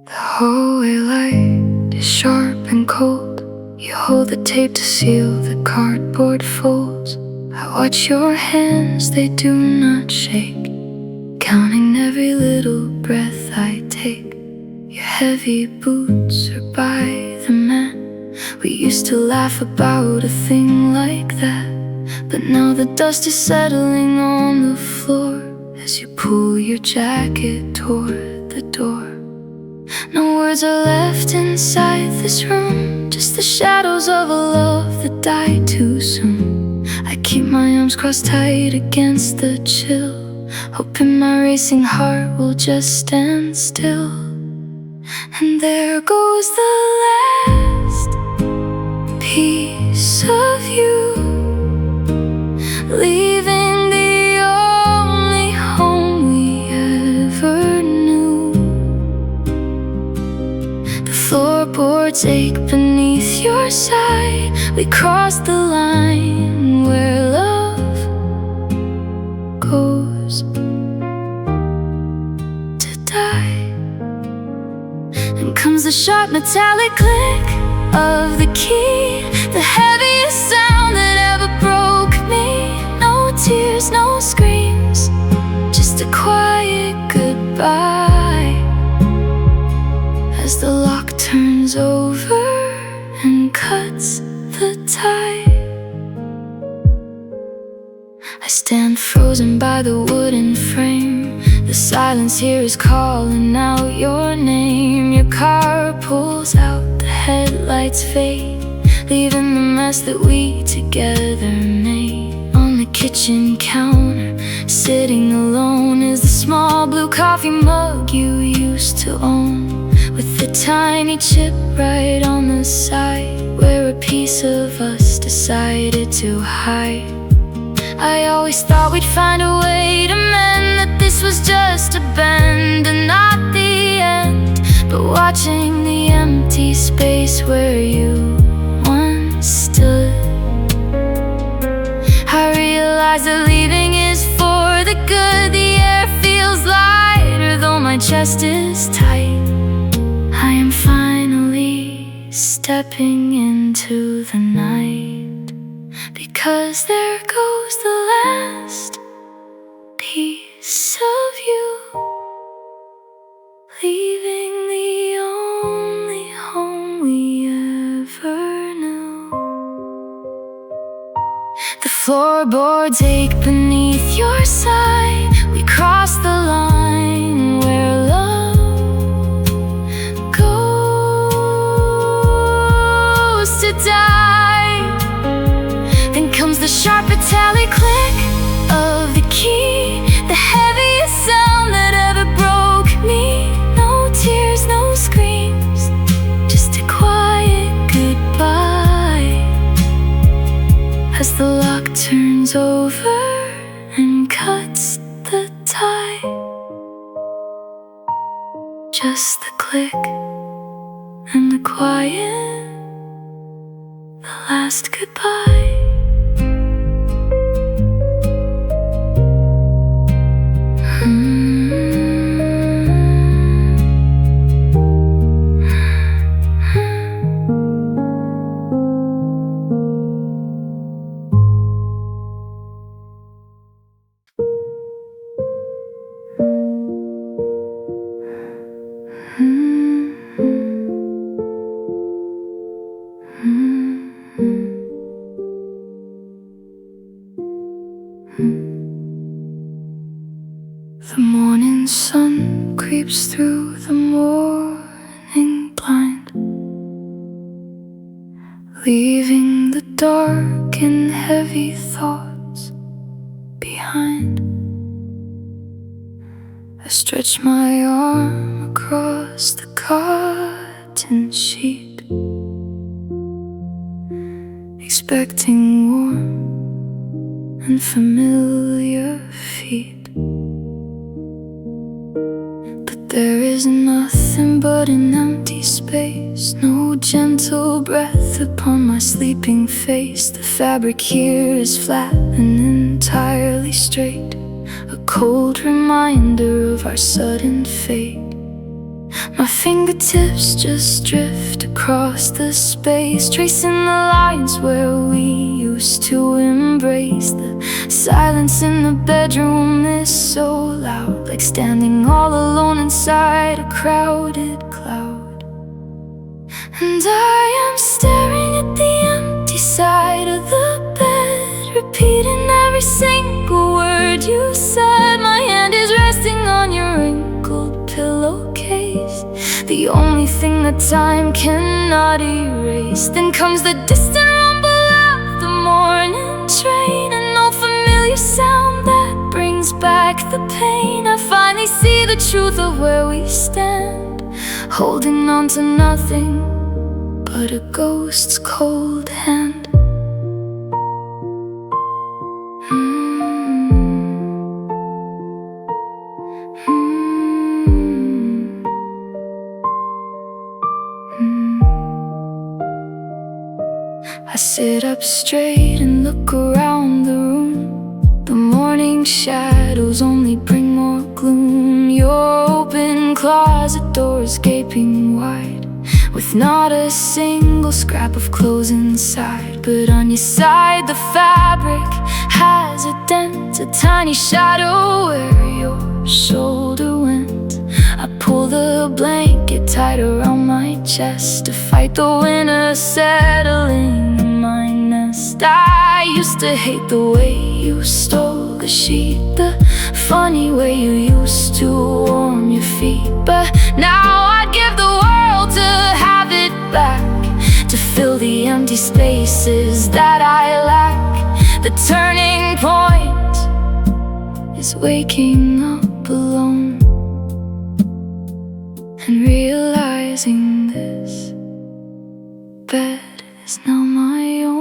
The hallway light is sharp and cold. You hold the tape to seal the cardboard folds. I watch your hands, they do not shake, counting every little breath I take. Your heavy boots are by the mat. We used to laugh about a thing like that, but now the dust is settling on the floor as you pull your jacket toward the door. No words are left inside this room, just the shadows of a love that died too soon. I keep my arms crossed tight against the chill, hoping my racing heart will just stand still. And there goes the last piece of you, leaving the only home we ever knew. The floorboards ache beneath your side. We crossed the line where love goes to die. And comes the sharp metallic click of the key, the heaviest sound that ever broke me. No tears, no screams, just a quiet goodbye as the lock turns over and cuts the tie. I stand frozen by the wooden frame. The silence here is calling out your name. Your car pulls out, the headlights fade, leaving the mess that we together made. On the kitchen counter, sitting alone, is the small blue coffee mug you used to own, with the tiny chip right on the side where a piece of us decided to hide. I always thought we'd find a way to mend, that this was just a bend and not the end. But watching the empty space where you once stood, I realized that leaving is for the good. The air feels lighter, though my chest is tight. I am finally stepping into the night, because there goes the last piece of you, leaving the only home we ever knew. The floorboards ache beneath your side. We crossed the line where love goes to die. Then comes the sharp metallic click of the key, the heaviest sound that ever broke me. No tears, no screams, just a quiet goodbye as the lock turns over and cuts the tie. Just the click and the quiet, the last goodbye. The morning sun creeps through the morning blind, leaving the dark and heavy thoughts behind. I stretch my arm across the cotton sheet, expecting warm and familiar feet. There is nothing but an empty space, no gentle breath upon my sleeping face. The fabric here is flat and entirely straight, a cold reminder of our sudden fate. My fingertips just drift across the space, tracing the lines where we used to embrace. The silence in the bedroom is so loud, like standing all alone inside a crowded cloud. And I am staring at the empty side of the bed, repeating every single word you said. My hand is resting on your wrinkled pillowcase, the only thing that time cannot erase. Then comes the distant rumble of the morning train, an old familiar sound that brings back the pain. I finally see the truth of where we stand, holding on to nothing but a ghost's cold hand. I sit up straight and look around the room. The morning shadows only bring more gloom. Your open closet doors gaping wide, with not a single scrap of clothes inside. But on your side the fabric has a dent, a tiny shadow where your shoulder went. I pull the blanket tight around my chest to fight the winter settling in my nest. I used to hate the way you stole the sheet, the funny way you used to warm your feet. But now I'd give the world to have it back, to fill the empty spaces that I lack. The turning point is waking up alone and realizing this bed is now my own.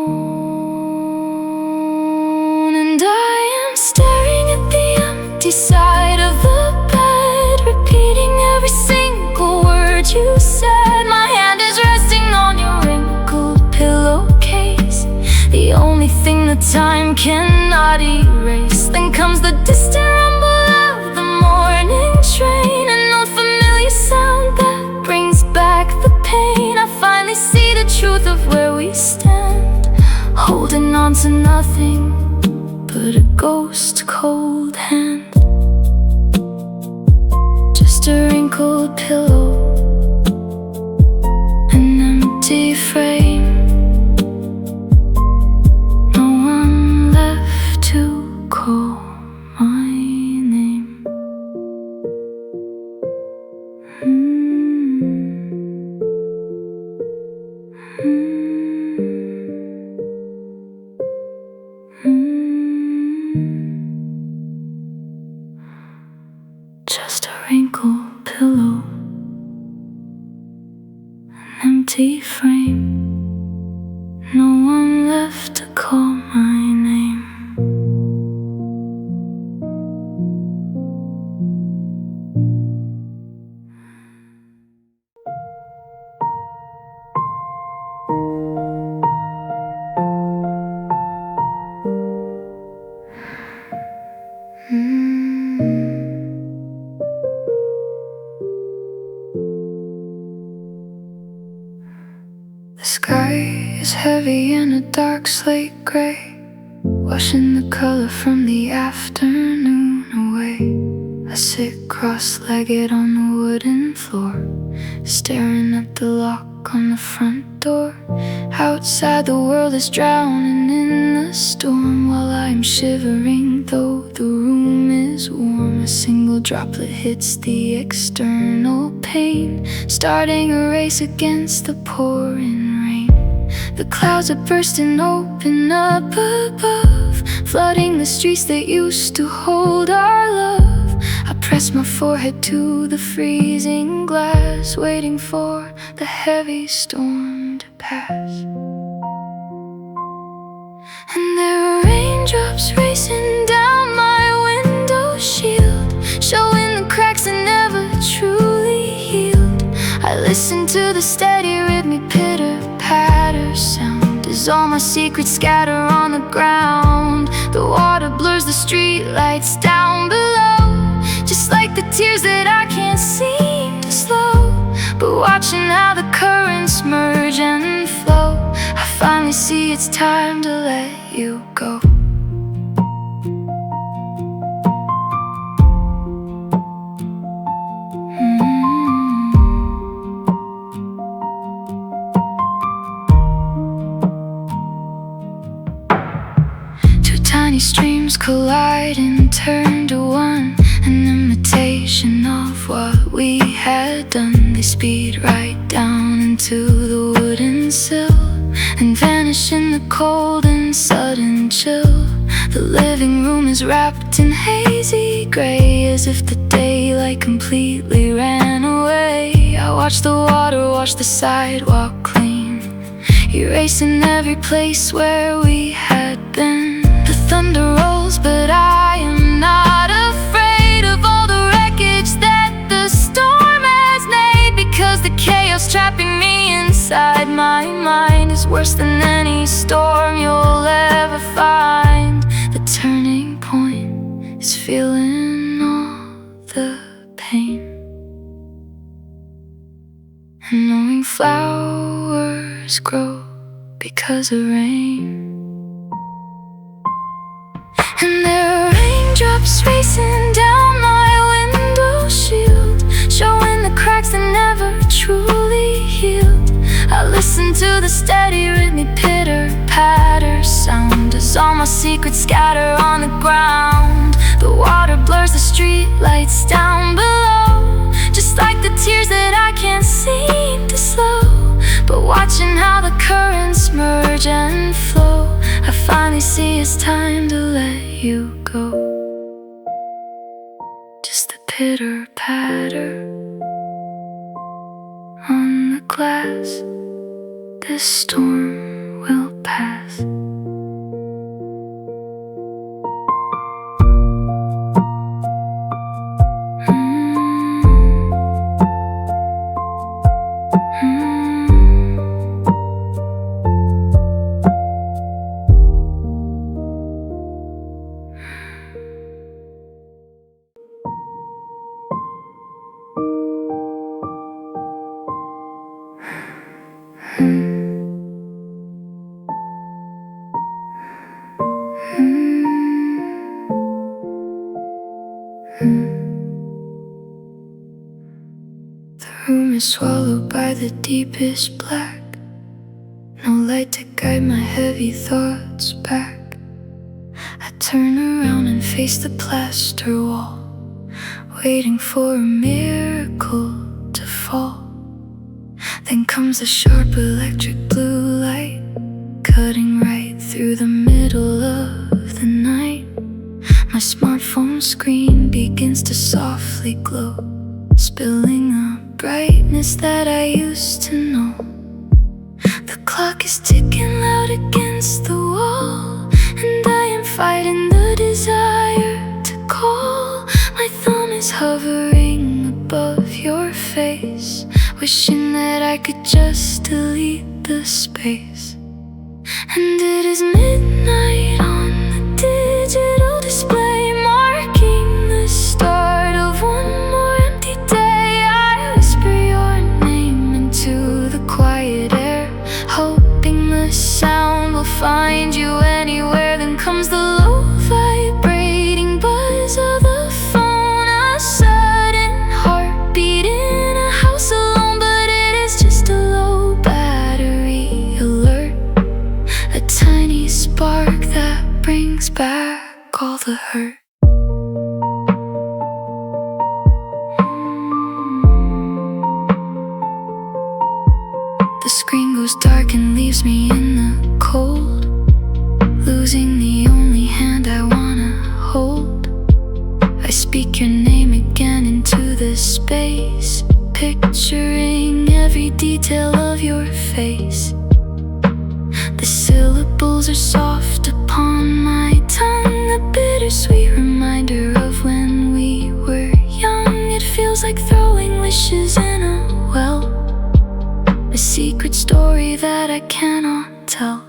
And I am staring at the empty side of the bed, repeating every single word you said. My hand is resting on your wrinkled pillowcase, the only thing that time cannot erase. Then comes the distant rumble of the morning train, an old familiar sound that brings back the pain. I finally see the truth of where we stand, holding on to nothing but a ghost cold hand. Just a wrinkled pillow, an empty frame, no one left to call my name. Just a wrinkled pillow, an empty frame, no one left to call my name. The sky is heavy in a dark slate gray, washing the color from the afternoon away. I sit cross-legged on the wooden floor, staring at the lock on the front door. Outside the world is drowning in the storm, while I'm shivering though the room is warm. A single droplet hits the external pane, starting a race against the pouring rain. The clouds are bursting open up above, flooding the streets that used to hold our love. I press my forehead to the freezing glass, waiting for the heavy storm to pass. And there are raindrops racing down my window shield, showing the cracks that never truly healed. I listen to the steady rhythmic pitter-patter sound as all my secrets scatter on the ground. The water blurs the street lights down below, just like the tears that I can't seem to slow. watching how the currents merge and flow. I finally see it's time to let you go. Tiny streams collide and turn to one, an imitation of what we had done. They speed right down into the wooden sill and vanish in the cold and sudden chill. The living room is wrapped in hazy gray, as if the daylight completely ran away. I watch the water wash the sidewalk clean, erasing every place where we had been. The thunder rolls, but I am not afraid of all the wreckage that the storm has made, because the chaos trapping me inside my mind is worse than any storm you'll ever find. The turning point is feeling all the pain, and knowing flowers grow because of rain. And there are raindrops racing down my window shield, showing the cracks that never truly healed. I listen to the steady rhythmic pitter-patter sound as all my secrets scatter on the ground. The water blurs the street lights down below, just like the tears that I can't seem to slow. But watching how the currents merge and flow, I finally see it's time to let you go. Just the pitter-patter on the glass. This storm will pass. The room is swallowed by the deepest black, no light to guide my heavy thoughts back. I turn around and face the plaster wall, waiting for a miracle to fall. Then comes the sharp electric blue light, cutting right through the middle of the night. My smartphone screen begins to softly glow, spilling a brightness that I used to know. The clock is ticking loud against the wall, and I am fighting the desire to call. My thumb is hovering above your face, wishing that I could just delete the space. And it is midnight on the digital display, marking the start of one more empty day. I whisper your name into the quiet air, hoping the sound will find you anywhere. Then comes the low vibrating buzz of the phone, a sudden heartbeat in a house alone. But it is just a low battery alert, a tiny spark that brings back all the hurt. The screen goes dark and leaves me in the cold, losing the only hand I wanna hold. I speak your name again into the space, picturing every detail of your face. The syllables are soft upon my tongue, a bittersweet reminder of when we were young. It feels like throwing wishes in a well, a secret story that I cannot tell.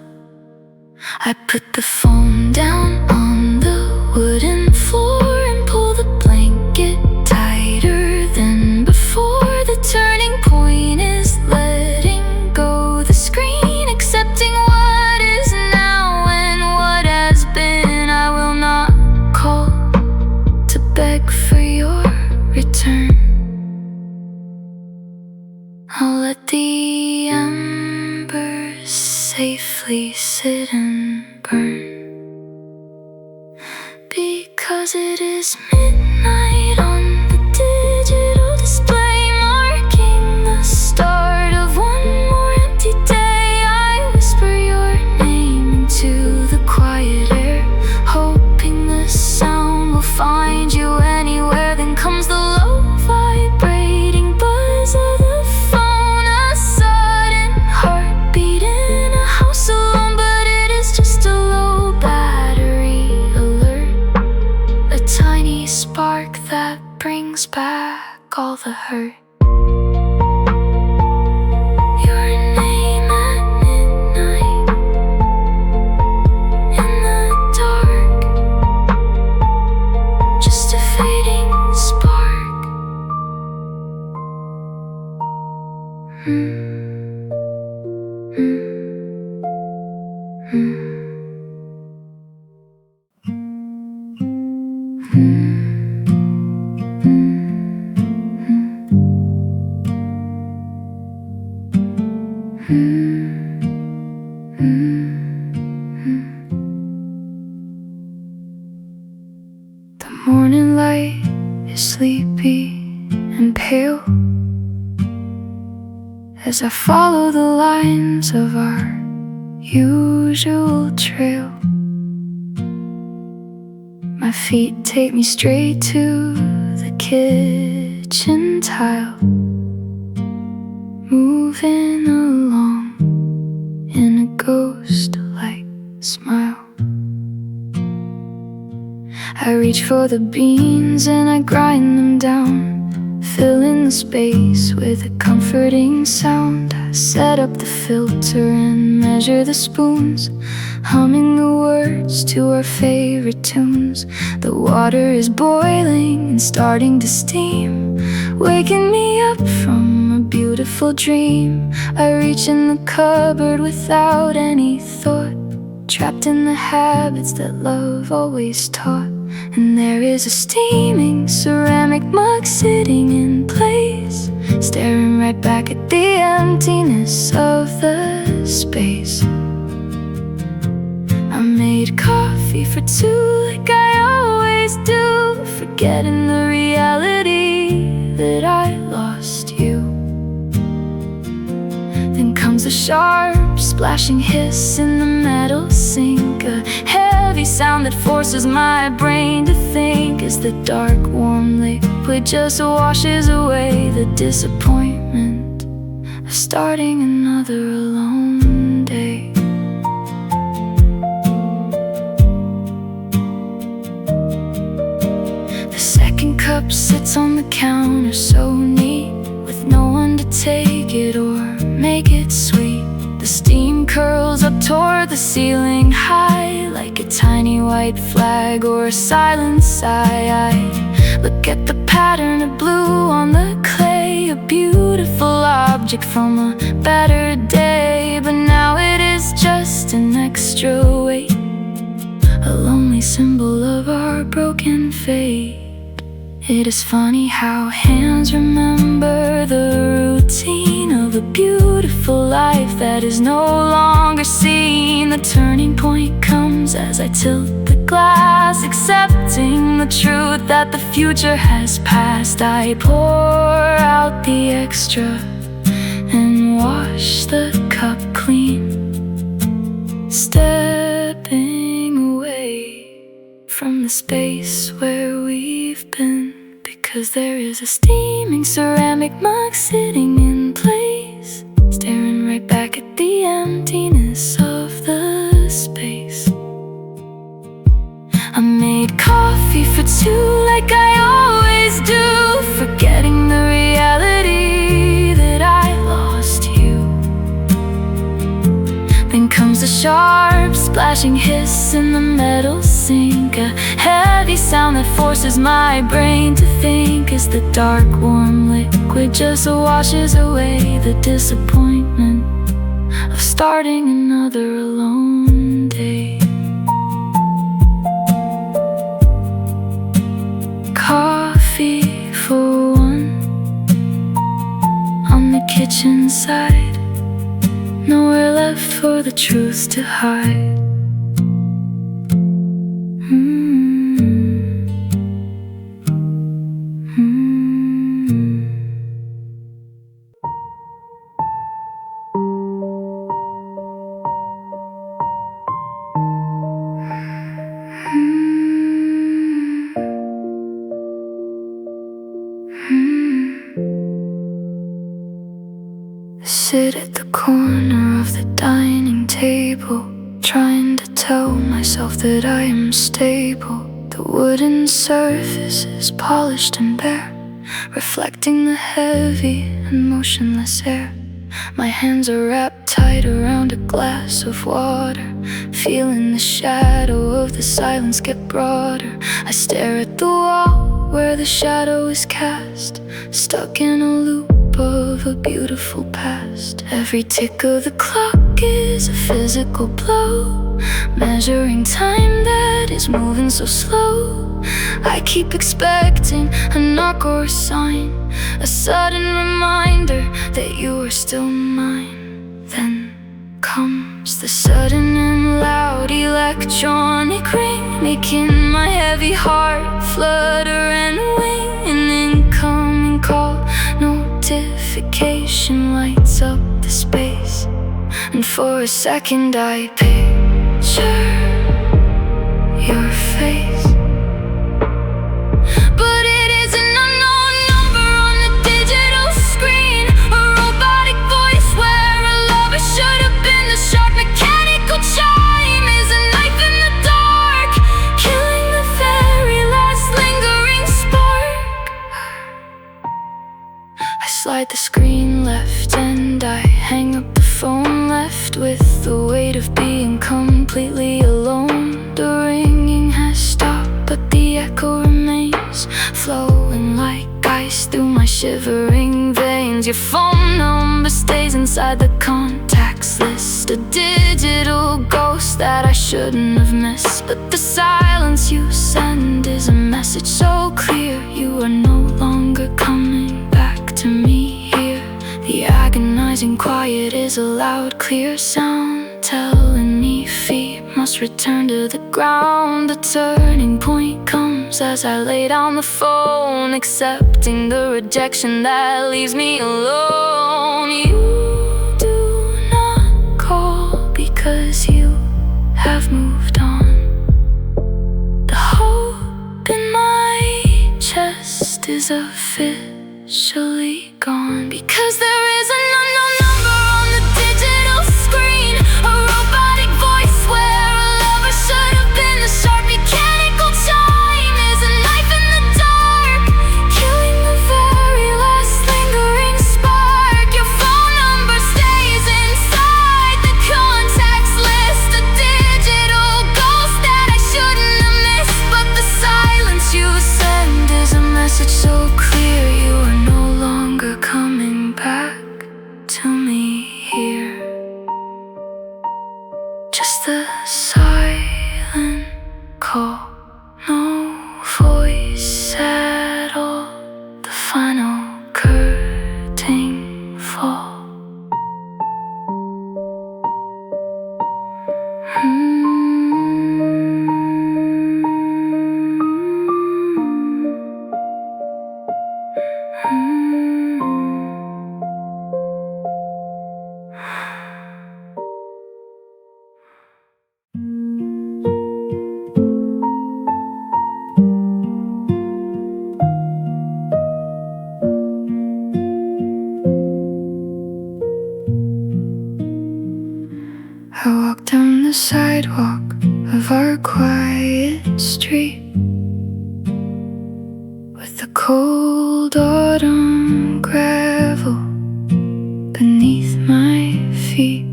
I put the phone down on the wooden floor and pull the blanket tighter than before. The turning point is I'll let the embers safely sit and burn, because it is midnight on the digital display, marking the start of one more empty day. I whisper your name into the quiet air, hoping the sound will find you anywhere. Then comes the low vibrating buzz of the phone, a sudden heartbeat in a house alone. But it is just a low battery alert, a tiny spark that brings back all the hurt. Your name at midnight, in the dark, just a fading spark. The morning light is sleepy and pale as I follow the lines of our usual trail. My feet take me straight to the kitchen tile, moving along in a ghost-like smile. I reach for the beans and I grind them down, filling the space with a comforting sound. I set up the filter and measure the spoons, humming the words to our favorite tunes. The water is boiling and starting to steam, waking me up from a beautiful dream. I reach in the cupboard without any thought, trapped in the habits that love always taught. And there is a steaming ceramic mug sitting in place, staring right back at the emptiness of the space. I made coffee for two like I always do, forgetting the reality that I lost you. Then comes a sharp splashing hiss in the metal sink, a heavy sound that forces my brain to think, as the dark warm liquid just washes away the disappointment of starting another alone day. The second cup sits on the counter so neat, with no one to take it or make it sweet. The steam curls up toward the ceiling high, like a tiny white flag or a silent sigh. I look at the pattern of blue on the clay, a beautiful object from a better day. But now it is just an extra weight, a lonely symbol of our broken fate. It is funny how hands remember the routine of a beautiful life that is no longer seen. The turning point comes as I tilt the glass, accepting the truth that the future has passed. I pour out the extra and wash the cup clean, stepping away from the space where we've been, because there is a steaming ceramic mug sitting in place, staring right back at the emptiness of the space. I made coffee for two like I always do, forgetting the reality that I lost you. Then comes a sharp splashing hiss in the metal sink, a heavy sound that forces my brain to think, as the dark warm liquid just washes away the disappointment of starting another alone day. Coffee for one on the kitchen side, nowhere left for the truth to hide. I sit at the corner of the dining table, trying to tell myself that I am stable. The wooden surface is polished and bare, reflecting the heavy and motionless air. My hands are wrapped tight around a glass of water, feeling the shadow of the silence get broader. I stare at the wall where the shadow is cast, stuck in a loop of a beautiful past. Every tick of the clock is a physical blow, measuring time that is moving so slow. I keep expecting a knock or a sign, a sudden reminder that you are still mine. Then comes the sudden and loud electronic ring, making my heavy heart flutter and wing. An incoming call, notification lights up the space, and for a second I picture your face. But it is an unknown number on the digital screen, a robotic voice where a lover should have been. The sharp mechanical chime is a knife in the dark, killing the very last lingering spark. I slide the screen left and I hang up the phone, left with the weight of being completely alone. The ringing has stopped, but the echo remains, flowing like ice through my shivering veins. Your phone number stays inside the contacts list, a digital ghost that I shouldn't have missed. But the silence you send is a message so clear, you are no longer coming back to me here. The agonizing quiet is a loud, clear sound, telling me feet must return to the ground. The turning point comes as I lay down the phone, accepting the rejection that leaves me alone. You do not call because you have moved on. The hope in my chest is officially gone, because there is an unknown number on the digital screen, a robotic voice where a lover should have been. The sharp mechanical chime is a knife in the dark, killing the very last lingering spark. Your phone number stays inside the contacts list, a digital ghost that I shouldn't have missed. But the silence you send is a message so clear, you are no longer coming back to me here. Just the silent call, no voice at all. The final curtain fall. I walk down the sidewalk of our quiet street, with the cold autumn gravel beneath my feet.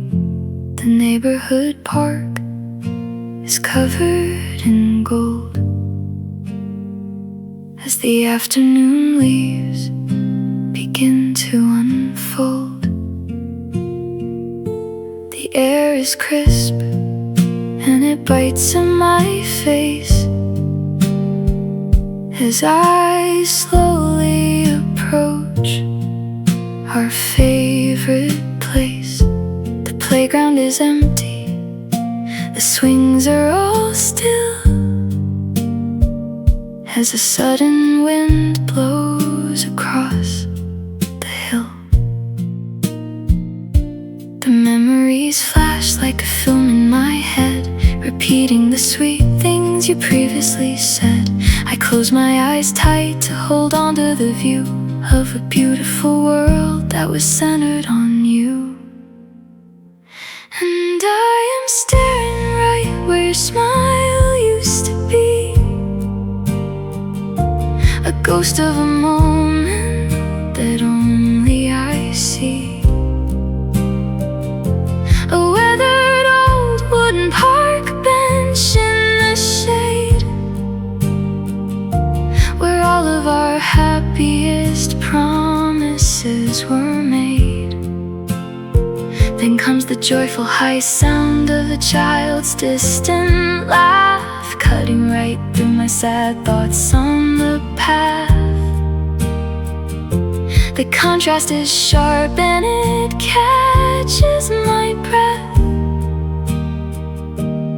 The neighborhood park is covered in gold as the afternoon leaves begin to unfold. The air is crisp and it bites in my face as I slowly approach our favorite place. The playground is empty, the swings are all still, as a sudden wind blows across the hill. The memories flash like a film in my head, repeating the sweet things you previously said. I close my eyes tight to hold on to the view of a beautiful world that was centered on you. And I am staring right where your smile used to be, a ghost of a moment that only I see. A weathered old wooden park bench in the shade, where all of our happiest promises were made. Then comes the joyful high sound of a child's distant laugh, cutting right through my sad thoughts on the path. The contrast is sharp and it catches my breath,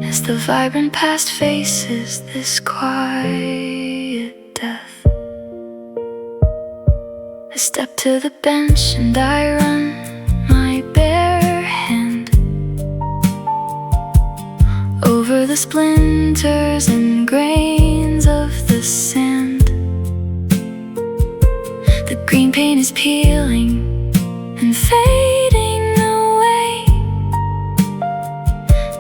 as the vibrant past faces this quiet death. I step to the bench and I run my bare hand over the splinters and grains of the sand. The green paint is peeling and fading away,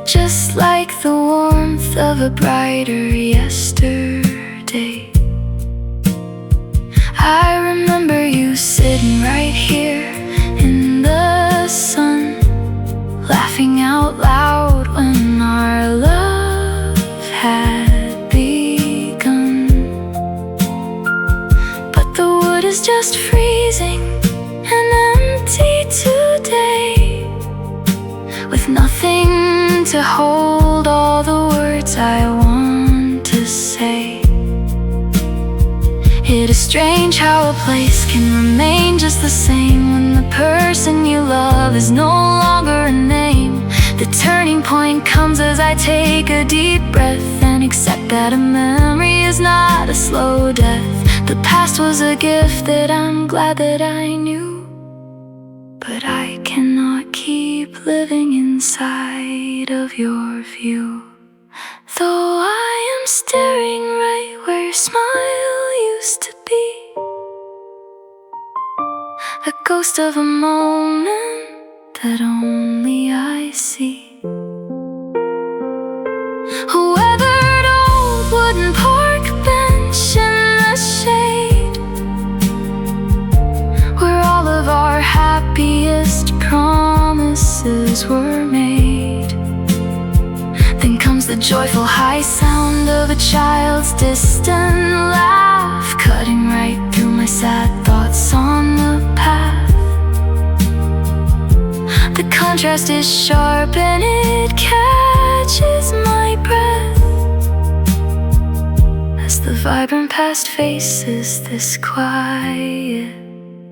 just like the warmth of a brighter yesterday. I remember you sitting right here in the sun, laughing out loud when our love had begun. But the wood is just freezing and empty today, with nothing to hold all the words I want to say. It is strange how a place can remain just the same when the person you love is no longer a name. The turning point comes as I take a deep breath and accept that a memory is not a slow death. The past was a gift that I'm glad that I knew, but I cannot keep living inside of your view. Though I am staring right where your smile used to be, a ghost of a moment that only I see. A weathered old wooden park bench in the shade, where all of our happiest promises were made. Then comes the joyful high sound of a child's distant laugh, cutting right through my sad thoughts on the path. The contrast is sharp and it catches my breath, as the vibrant past faces this quiet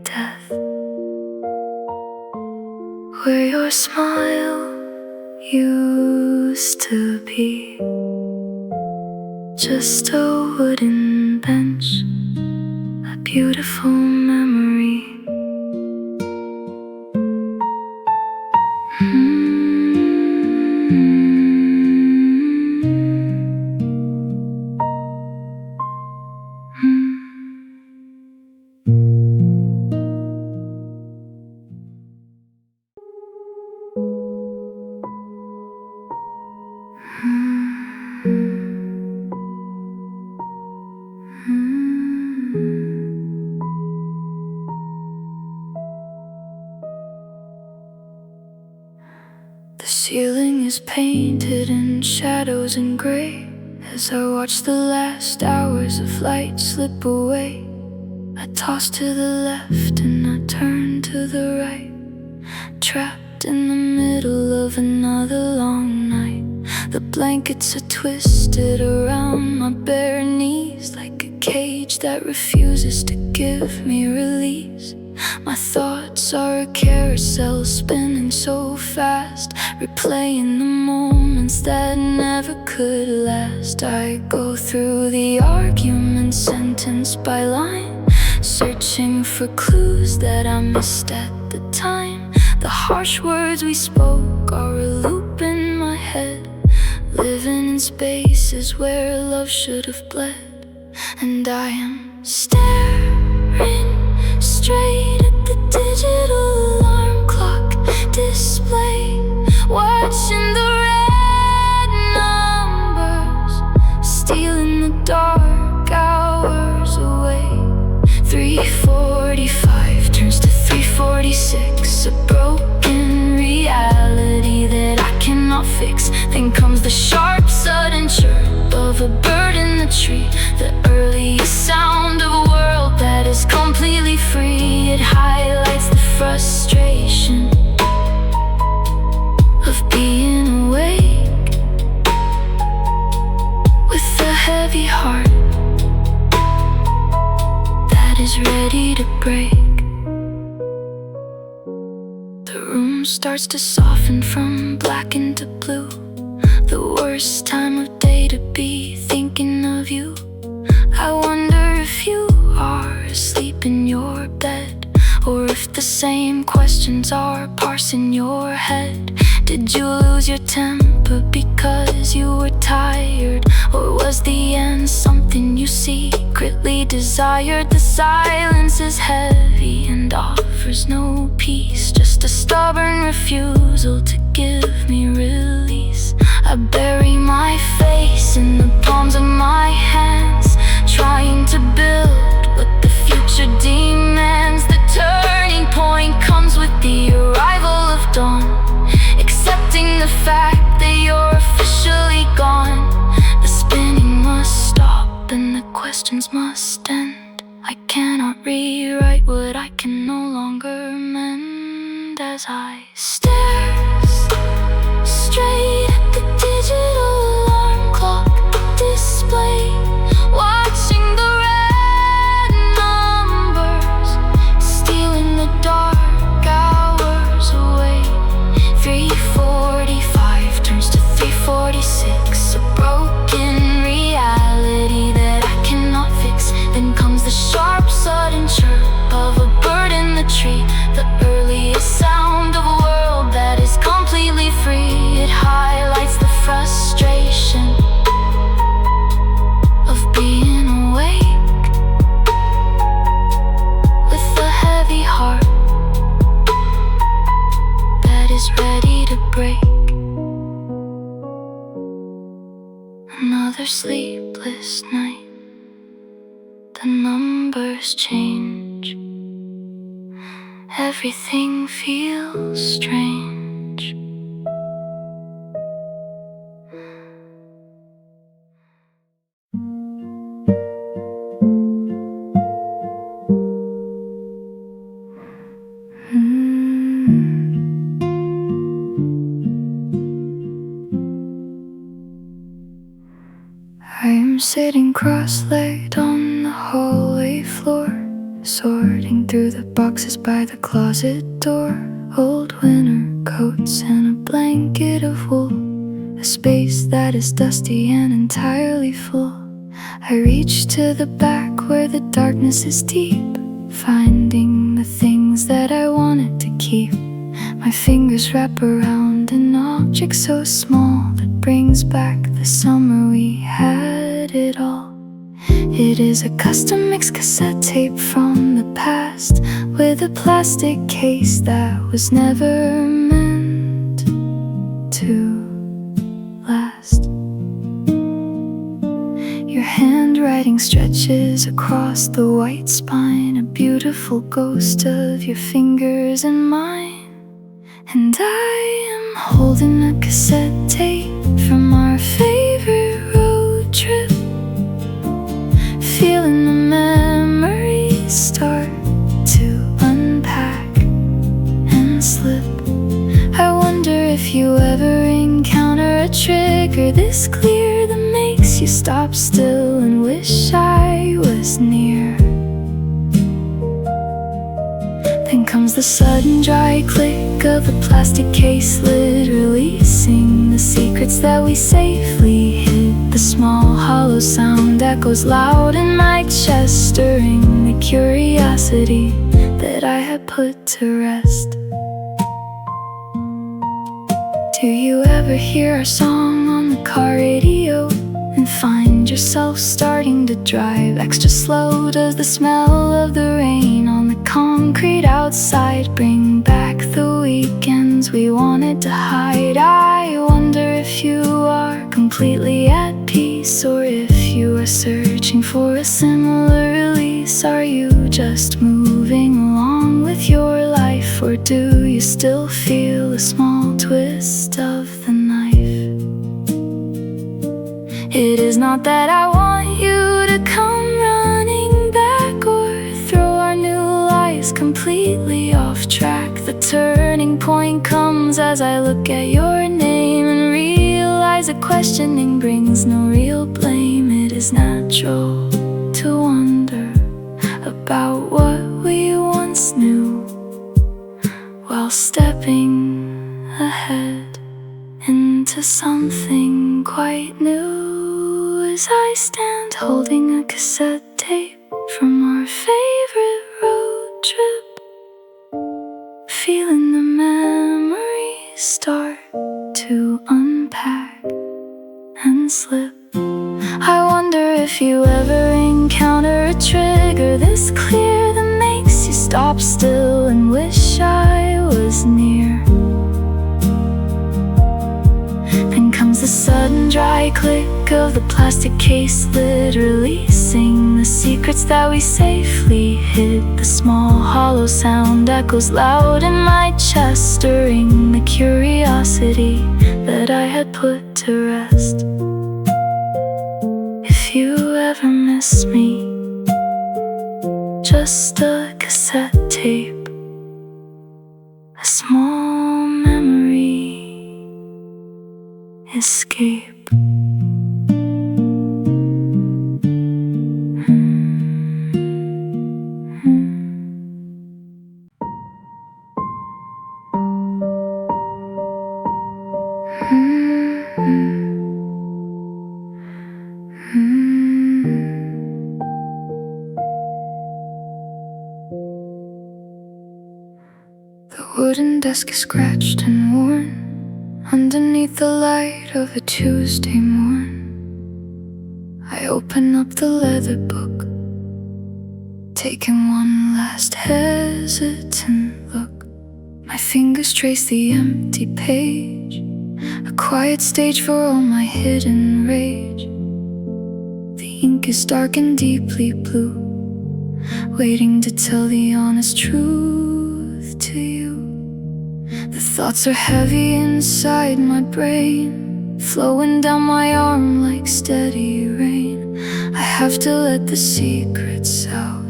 death, where your smile used to be just a wooden bench, a beautiful memory. The ceiling is painted in shadows and gray, as I watch the last hours of light slip away. I toss to the left and I turn to the right, trapped in the middle of another long night. The blankets are twisted around my bare knees, like a cage that refuses to give me release. My thoughts are a carousel spinning so fast, replaying the moments that never could last. I go through the argument sentence by line, searching for clues that I missed at the time. The harsh words we spoke are a loop in my head, living in spaces where love should have bled. And I am staring straight at the digital alarm clock display, watching the red numbers stealing the dark hours away. 3:45 turns to 3:46, a broken reality that I cannot fix. Then comes the sharp, sudden chirp of a bird in the tree, the earliest sound of a world that is completely free. It highlights the frustration of being awake with a heavy heart that is ready to break. The room starts to soften from black into blue, the worst time of day to be thinking of you. I wonder if you are asleep in your bed, or if the same questions are parsing your head. Did you lose your temper because you were tired, or was the end something you secretly desired? The silence is heavy and offers no peace, just a stubborn refusal to give me release. I bury my face in the palms of my hands, trying to build what the future demands. The turning point comes with the arrival of dawn, accepting the fact that you're officially gone. The spinning must stop and the questions must end. I cannot rewrite what I can no longer mend. As I stare straight at the digital alarm clock display, watching the red numbers stealing the dark hours away. 3:45 turns to 3:46, a broken reality that I cannot fix. Then comes the sharp, sudden chirp of a bird in the tree, the earliest sound of a world that is completely free. It highlights the frustration of being awake with a heavy heart that is ready to break. Another sleepless night, the numbers change, everything feels strange. I am sitting cross-legged on the hallway floor, sorting through the boxes by the closet door. Old winter coats and a blanket of wool, a space that is dusty and entirely full. I reach to the back where the darkness is deep, finding the things that I wanted to keep. My fingers wrap around an object so small that brings back the summer we had it all. It is a custom mixed cassette tape from the past, with a plastic case that was never meant to last. Your handwriting stretches across the white spine, a beautiful ghost of your fingers and mine. And I am holding a cassette tape from our favorite road trip, feeling the memories start to unpack and slip. I wonder if you ever encounter a trigger this clear that makes you stop still and wish I was near. comes the sudden dry click of a plastic case lid, releasing the secrets that we safely hid. The small hollow sound echoes loud in my chest, stirring the curiosity that I had put to rest. Do you ever hear our song on the car radio and find yourself starting to drive extra slow? Does the smell of the rain on the concrete outside bring back the weekends we wanted to hide? I wonder if you are completely at peace, or if you are searching for a similar release. Are you just moving along with your life, or do you still feel a small twist of the knife? It is not that I want you to come running back or throw our new lives completely off track. The turning point comes as I look at your name and realize that questioning brings no real blame. It is natural to wonder about what we once knew, while stepping ahead into something quite new. As I stand holding a cassette tape from our favorite road trip, feeling the memories start to unpack and slip. I wonder if you ever encounter a trigger this clear that makes you stop still and wish I was near. Then comes the sudden dry click of the plastic case lid, releasing the secrets that we safely hid. The small hollow sound echoes loud in my chest, stirring the curiosity that I had put to rest. If you ever miss me, just a cassette tape, a small memory escape. The wooden desk is scratched and worn underneath the light of a Tuesday morn. I open up the leather book, taking one last hesitant look. My fingers trace the empty page, a quiet stage for all my hidden rage. The ink is dark and deeply blue, waiting to tell the honest truth to you. The thoughts are heavy inside my brain, flowing down my arm like steady rain. I have to let the secrets out,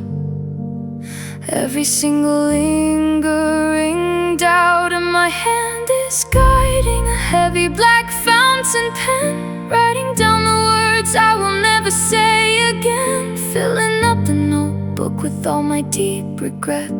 every single lingering doubt. And my hand is guiding a heavy black fountain pen, writing down the words I will never say again. Filling up the notebook with all my deep regret,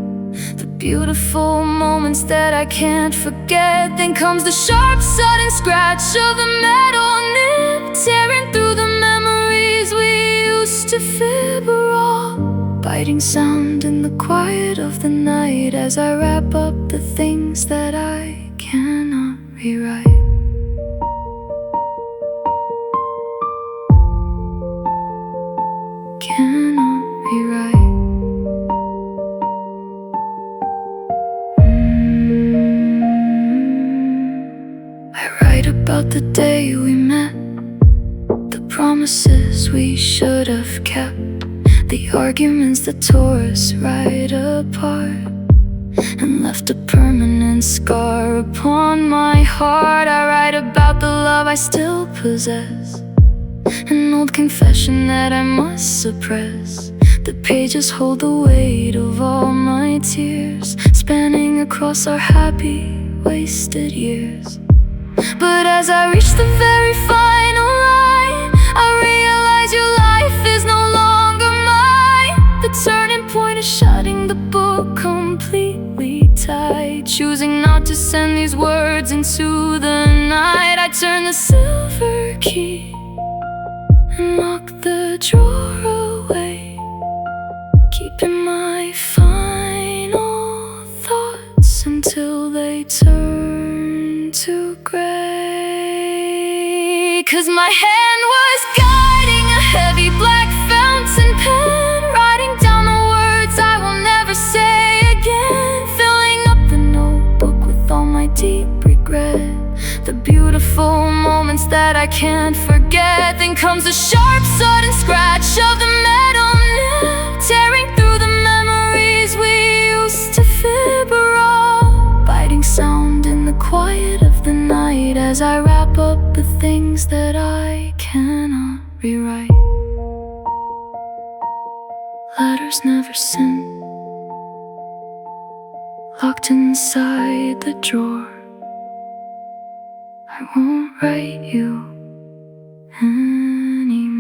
the beautiful moments that I can't forget. Then comes the sharp, sudden scratch of a metal nib, tearing through the memories we used to fib. A raw, biting sound in the quiet of the night, as I wrap up the things that I cannot rewrite. Cannot rewrite. About the day we met, the promises we should have kept, the arguments that tore us right apart and left a permanent scar upon my heart. I write about the love I still possess, an old confession that I must suppress. The pages hold the weight of all my tears, spanning across our happy, wasted years. But as I reach the very final line, I realize your life is no longer mine. The turning point is shutting the book completely choosing not to send these words into the night. I turn the silver key and lock the drawer away, keeping my final thoughts until they turn to gray. 'Cause my hand was guiding a heavy black fountain pen, writing down the words I will never say again, filling up the notebook with all my deep regret, the beautiful moments that I can't forget. Then comes a sharp, sudden scratch of the metal nib, tearing through the memories we used to fib. A raw, biting sound in the quiet of the night as I wrap up the things that I cannot rewrite. Letters never sent, locked inside the drawer. I won't write you anymore.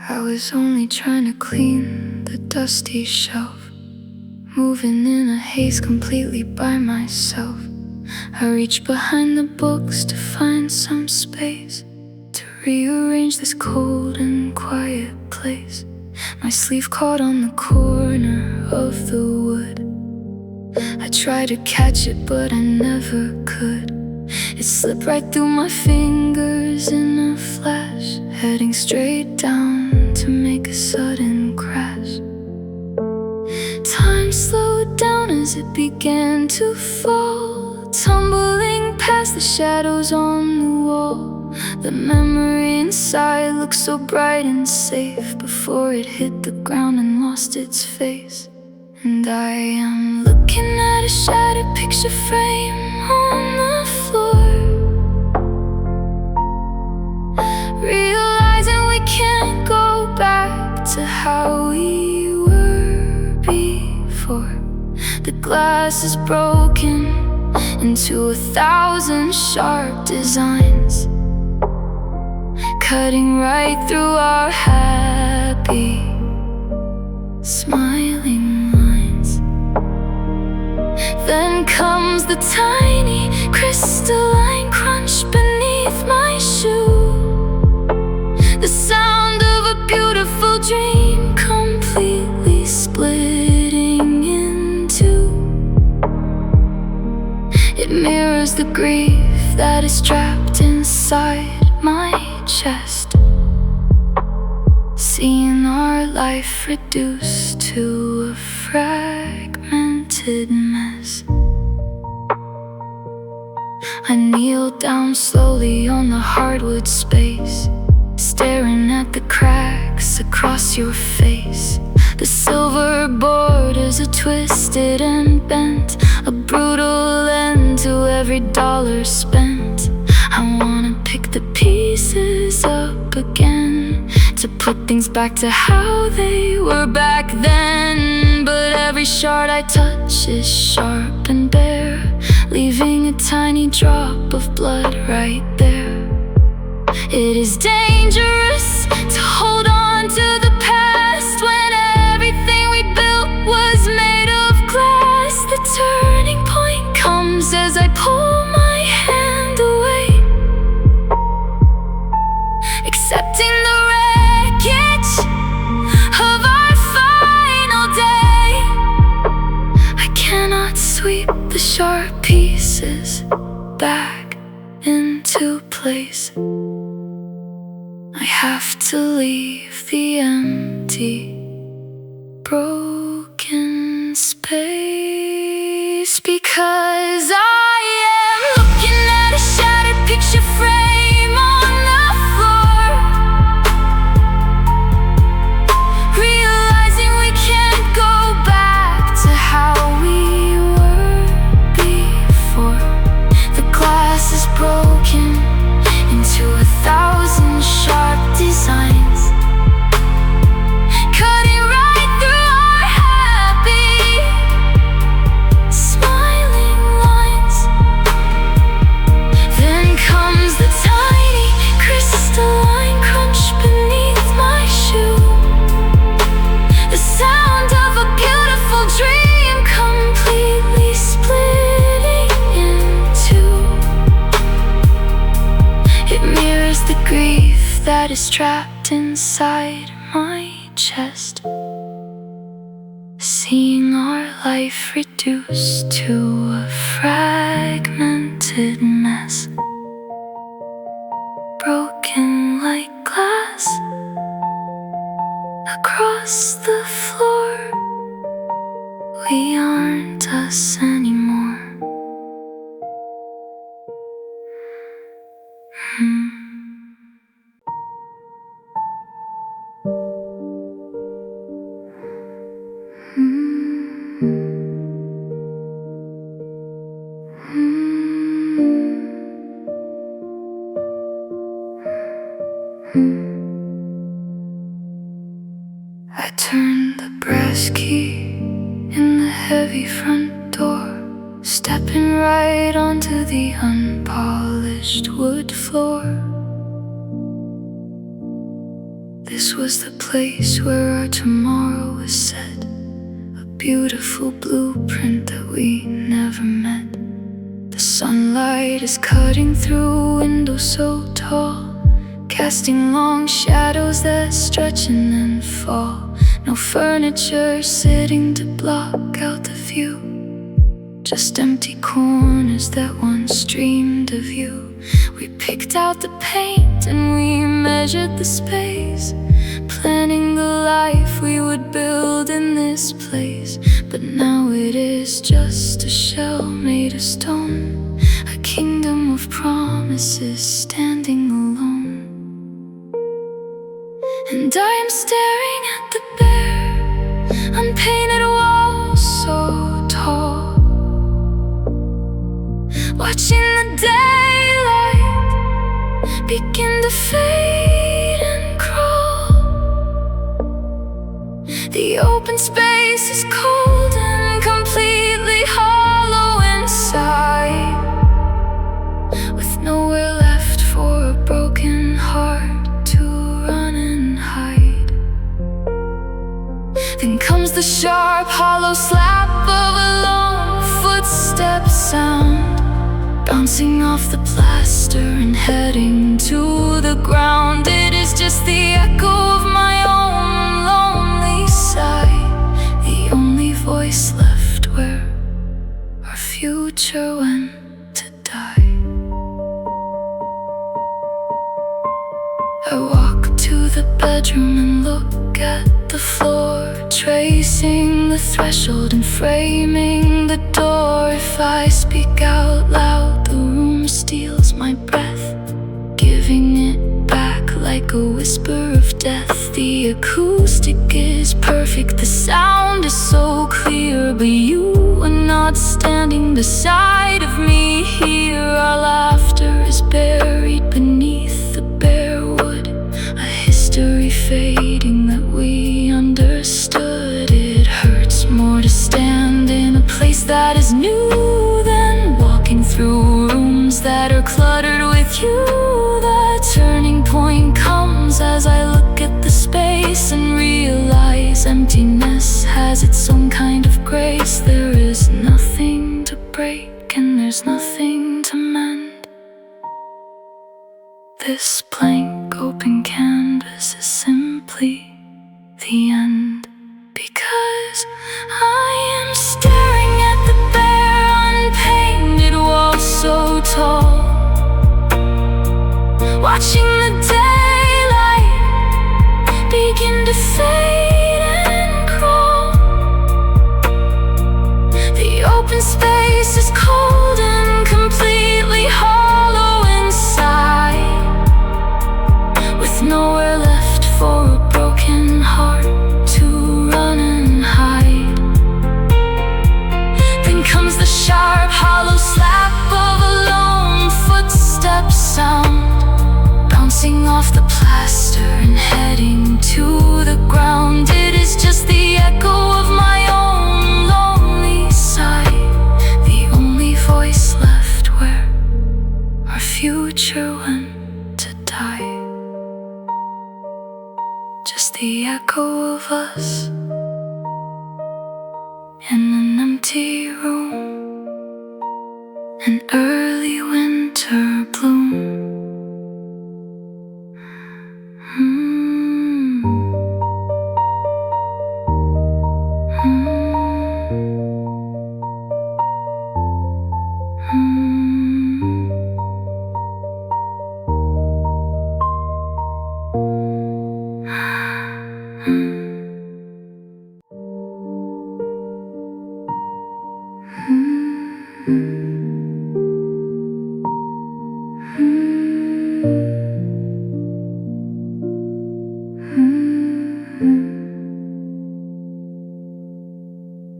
I was only trying to clean the dusty shelf, moving in a haze completely by myself. I reached behind the books to find some space, to rearrange this cold and quiet place. My sleeve caught on the corner of the wood. I tried to catch it, but I never could. It slipped right through my fingers in a flash, heading straight down to make a sudden crash. Time slowed down as it began to fall, tumbling past the shadows on the wall. The memory inside looked so bright and safe before it hit the ground and lost its face. And I am looking at a shattered picture frame on the floor, realizing we can't go back to how we were before. The glass is broken into 1,000 sharp designs, cutting right through our happy, smiling lines. Then comes the tiny crystalline crunch beneath my shoe, the sound of a beautiful dream completely splitting in two. It mirrors the grief that is trapped inside my chest, seeing our life reduced to a fragmented mess. I kneel down slowly on the hardwood space, staring at the cracks across your face. The silver borders are twisted and bent, a brutal end to every dollar spent. I wanna pick the pieces up again, to put things back to how they were back then. But every shard I touch is sharp and bare, leaving a tiny drop of blood right there. It is dangerous to hold on to the past when everything we built was made of glass. The turning point comes as I pull my hand away, accepting the wreckage of our final day. I cannot sweep the sharp pieces back into place. I have to leave the empty, broken space, because I am looking at a shattered picture frame on the floor, realizing we can't go back to how we were is trapped inside my chest, seeing our life reduced to a fragmented mess, broken like glass across the floor. We aren't us anymore. I turned the brass key in the heavy front door, stepping right onto the unpolished wood floor. This was the place where our tomorrow was set, a beautiful blueprint that we never met. The sunlight is cutting through windows so tall, casting long shadows that stretch and then fall. No furniture sitting to block out the view, just empty corners that once dreamed of you. We picked out the paint and we measured the space, planning the life we would build in this place. But now it is just a shell made of stone, a kingdom of promises standing alone. And I am staring at the bare, unpainted walls so tall, watching the daylight begin to fade and crawl. The open space is cold and completely hollow inside, with nowhere left for a broken heart to run and hide. Then comes the sharp, hollow slap of a lone footstep sound, bouncing off the plaster and heading to the ground. It is just the echo of my own lonely sigh, the only voice left where our future went to die. I walk to the bedroom and look at the floor, tracing the threshold and framing the door. If I speak out loud, the room steals my breath, giving it back like a whisper of death. The acoustic is perfect, the sound is so clear, but you are not standing beside of me here. Our laughter is buried beneath the bare wood, a history fading that we understood. It hurts more to stand in a place that is new than walking through rooms that are cluttered with you. The turning point comes as I look at the space and realize emptiness has its own kind of grace. There is nothing to break and there's nothing to mend. This blank open canvas is simply the end, because I am staring at the bare, unpainted walls so tall, watching the daylight begin to fade and crawl. The open space is cold and completely hollow inside, with nowhere left for a broken heart to run and hide. Then comes the sharp, hollow slap of a lone footstep sound, bouncing off the plaster and heading to the ground. It is just the echo of my own lonely sigh, the only voice left where our future went to die. Just the echo of us in an empty room, an early winter bloom.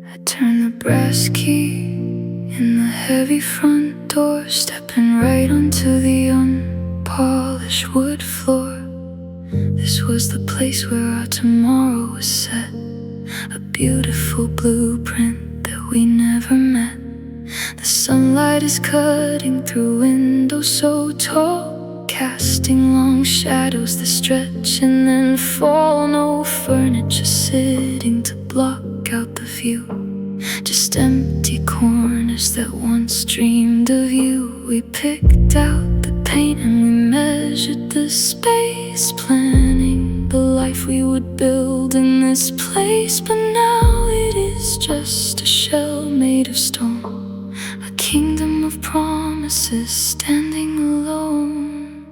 I turn the brass key in the heavy front door, stepping right onto the unpolished wood floor. This was the place where our tomorrow was set, a beautiful blueprint that we never met. The sunlight is cutting through windows so tall, casting long shadows that stretch and then fall. No furniture sitting to block out the view, just empty corners that once dreamed of you. We picked out the paint and we measured the space, planning the life we would build in this place. But now it is just a shell made of stone, a kingdom of promises standing alone.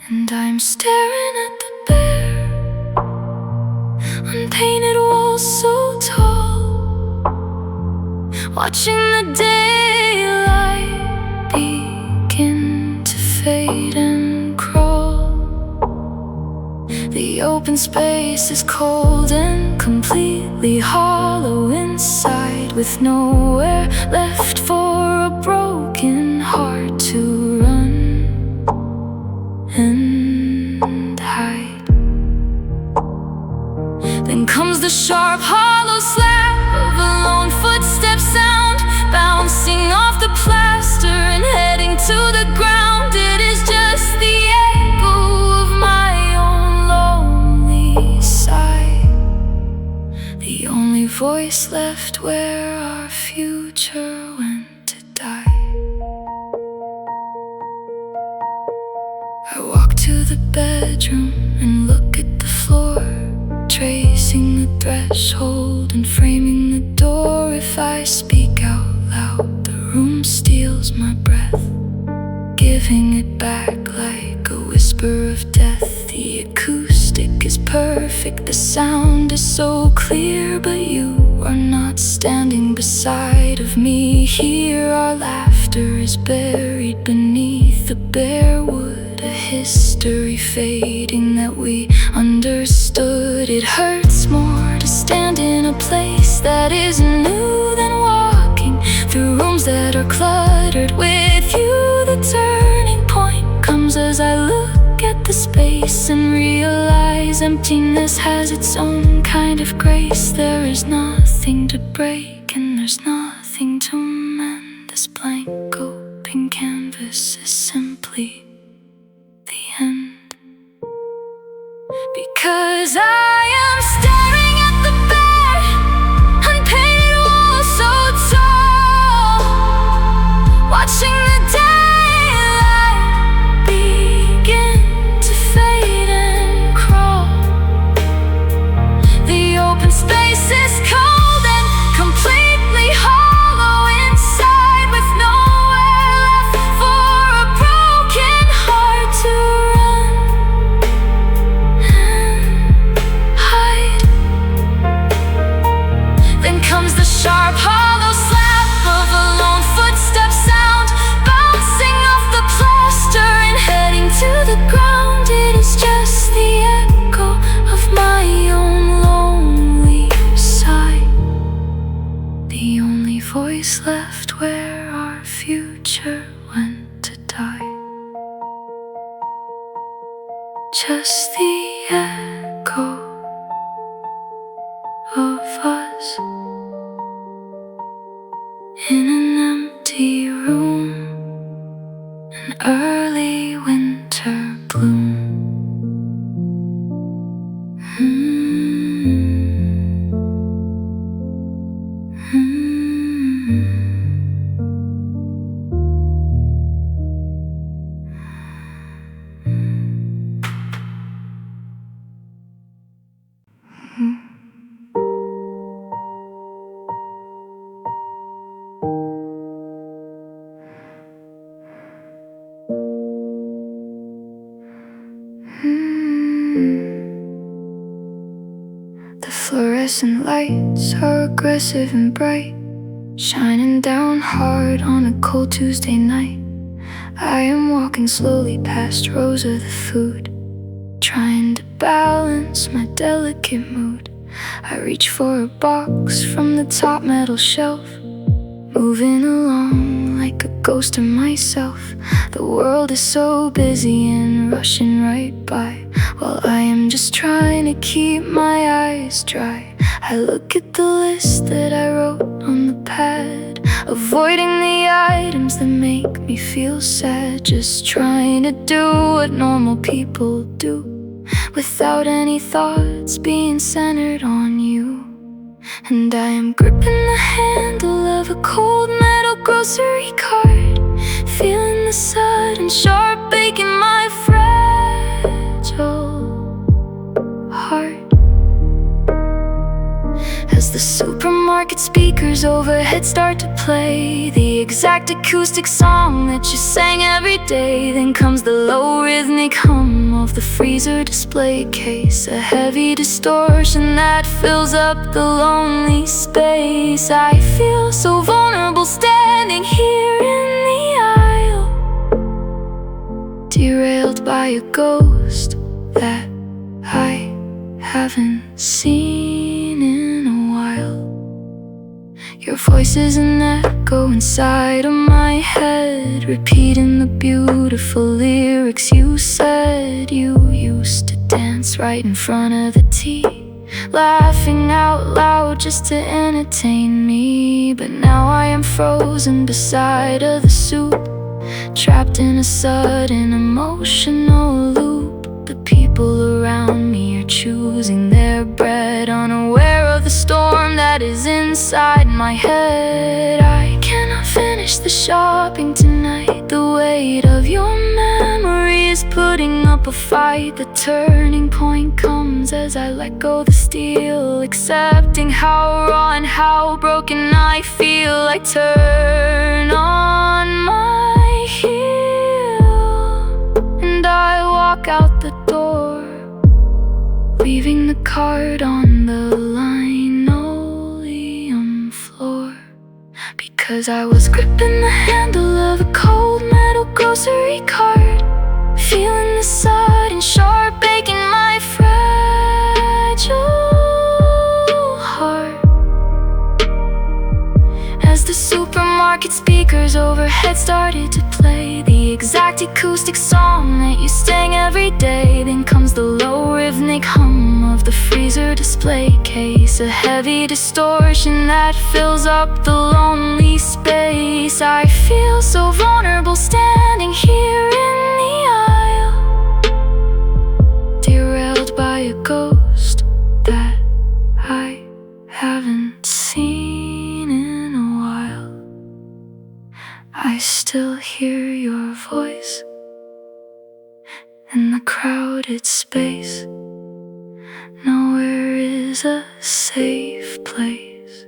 And I'm staring at the bare, unpainted walls so tall, watching the daylight begin to fade and crawl. The open space is cold and completely hollow inside, with nowhere left for a broken heart to run and hide. Then comes the sharp, hollow slap of a lone footstep sound, bouncing off the plaster and heading to the ground. It is just the echo of my own lonely sigh, the only voice left where our future went to die. I walk to the bedroom and look at the floor, tracing the threshold and framing the door. If I speak out loud, the room steals my breath, giving it back like a whisper of death. The acoustic is perfect, the sound is so clear, but you are not standing beside of me here. Our laughter is buried beneath the bare wood, a history fading that we understood. It hurts more to stand in a place that is new than walking through rooms that are cluttered with you. The turning point comes as I look at the space and realize emptiness has its own kind of grace. There is nothing to break and there's nothing to mend. This blank open canvas is simply the end. Because I am staring at the bare, unpainted walls so tall, watching the daylight begin to fade and crawl. The open space is cold and completely hollow inside, with nowhere left for a broken heart to run and hide. Then comes the sharp, hollow slap of a lone footstep sound, bouncing off the plaster and heading to the ground. It is just the echo of my own lonely sigh, the only voice left where our future went to die. Just the echo of us in an empty room, an early winter bloom. The fluorescent lights are aggressive and bright, shining down hard on a cold Tuesday night. I am walking slowly past rows of the food, trying to balance my delicate mood. I reach for a box from the top metal shelf, moving along like a ghost of myself. The world is so busy and rushing right by, while I am just trying to keep my eyes dry. I look at the list that I wrote on the pad, avoiding the items that make me feel sad. Just trying to do what normal people do, without any thoughts being centered on you. And I am gripping the handle of a cold metal grocery cart, feeling the sudden sharp ache in my fragile heart. As the supermarket speakers overhead start to play the exact acoustic song that you sang every day, then comes the low rhythmic hum of the freezer display case, a heavy distortion that fills up the lonely space. I feel so vulnerable standing here in the aisle, derailed by a ghost that I haven't seen in a while. Your voice is an echo inside of my head, repeating the beautiful lyrics you said. You used to dance right in front of the TV, laughing out loud just to entertain me. But now I am frozen beside of the soup, trapped in a sudden emotional loop. The people around me are choosing their bread, unaware of the storm that is inside my head. I cannot finish the shopping tonight. The weight of your memory is putting up a fight. The turning point comes as I let go the steel, accepting how raw and how broken I feel. I turn on my heel and I walk out the door, leaving the card on the linoleum floor. Because I was gripping the handle of a cold metal grocery cart, feeling the sudden sharp ache in my fragile heart. As the supermarket speakers overhead started to play the exact acoustic song that you sang every day, then comes the low rhythmic hum of the freezer display case, a heavy distortion that fills up the lonely space. I feel so vulnerable standing here in the aisle, derailed by a ghost that I haven't seen in a while. I still hear your voice in the crowded space. Nowhere is a safe place.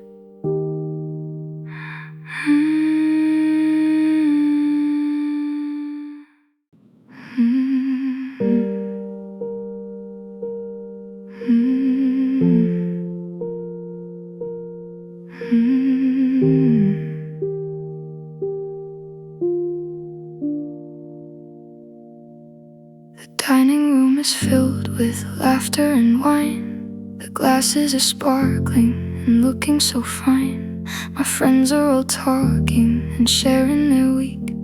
The dining room is filled with laughter and wine. The glasses are sparkling and looking so fine. My friends are all talking and sharing their week,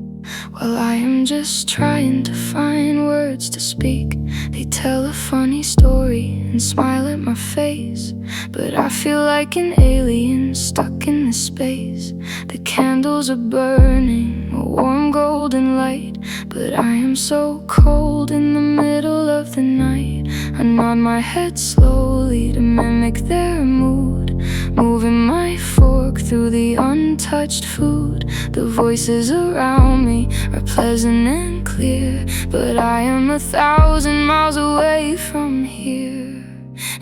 while I am just trying to find words to speak. They tell a funny story and smile at my face, but I feel like an alien stuck in this space. The candles are burning a warm golden light, but I am so cold in the middle of the night. I nod my head slowly to mimic their mood, moving my fork through the untouched food. The voices around me are pleasant and clear, but I am 1,000 miles away from here.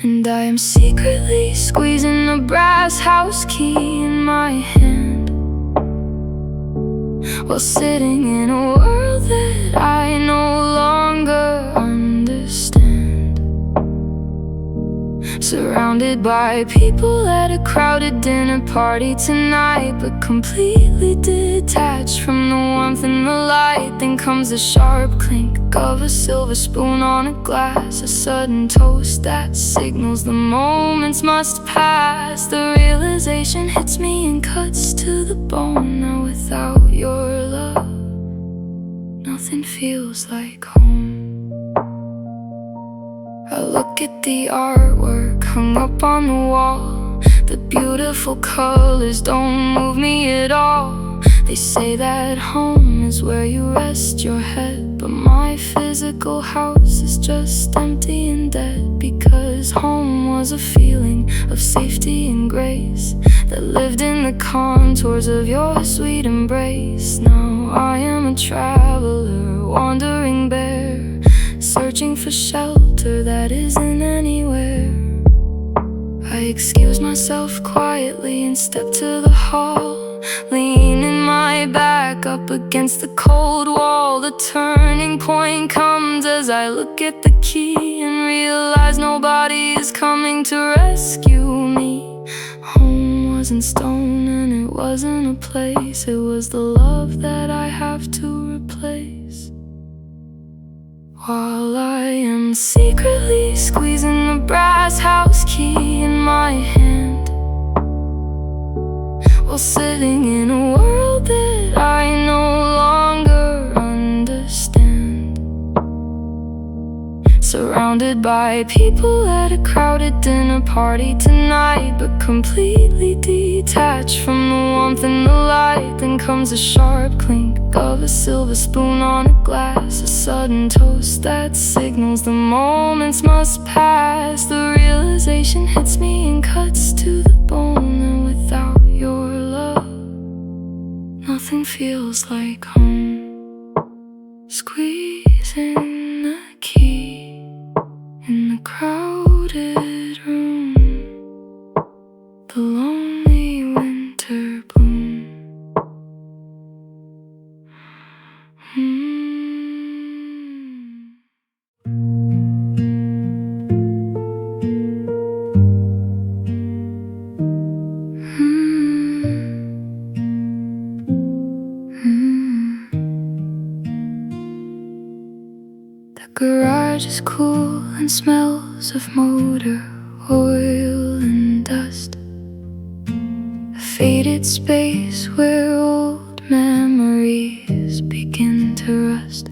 And I am secretly squeezing a brass house key in my hand, while sitting in a world world that I no longer understand. Surrounded by people at a crowded dinner party tonight, but completely detached from the warmth and the light. Then comes the sharp clink of a silver spoon on a glass, a sudden toast that signals the moments must pass. The realization hits me and cuts to the bone. Now without your love, nothing feels like home. I look at the artwork hung up on the wall. The beautiful colors don't move me at all. They say that home is where you rest your head, but my physical house is just empty and dead. Because home was a feeling of safety and grace that lived in the contours of your sweet embrace. Now I am a traveler, wandering bare, searching for shelter that isn't anywhere. I excuse myself quietly and step to the hall, leaning my back up against the cold wall. The turning point comes as I look at the key and realize nobody is coming to rescue me. Home wasn't stone and it wasn't a place, it was the love that I have to replace. While I am secretly squeezing the brass house key in my hand, while sitting in a world that I no longer understand. Surrounded by people at a crowded dinner party tonight, but completely detached from the warmth and the light. Then comes a sharp clink of a silver spoon on a glass, a sudden toast that signals the moments must pass. The realization hits me and cuts to the bone. And without your love, nothing feels like home. Squeezing the key in the crowded room, the lonely winter bloom. The garage is cool and smells of motor oil and dust, a faded space where old memories begin to rust.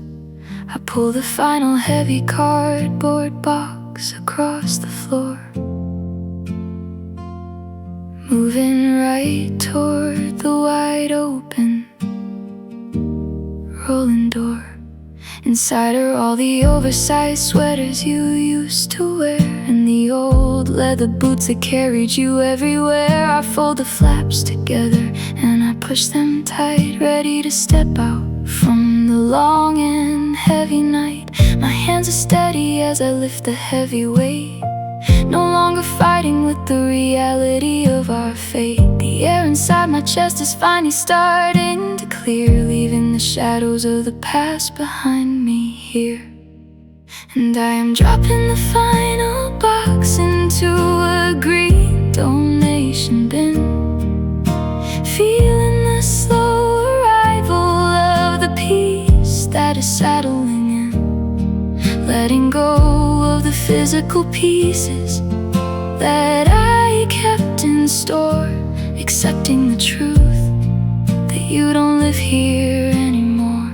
I pull the final heavy cardboard box across the floor, moving right toward the wide open rolling door. Inside are all the oversized sweaters you used to wear, and the old leather boots that carried you everywhere. I fold the flaps together and I push them tight, ready to step out from the long and heavy night. My hands are steady as I lift the heavy weight, no longer fighting with the reality of our fate. The air inside my chest is finally starting to clear, leaving the shadows of the past behind me here. And I am dropping the final box into a green donation bin, feeling the slow arrival of the peace that is settling in, letting go of the physical pieces that I kept in store, accepting the truth that you don't live here anymore.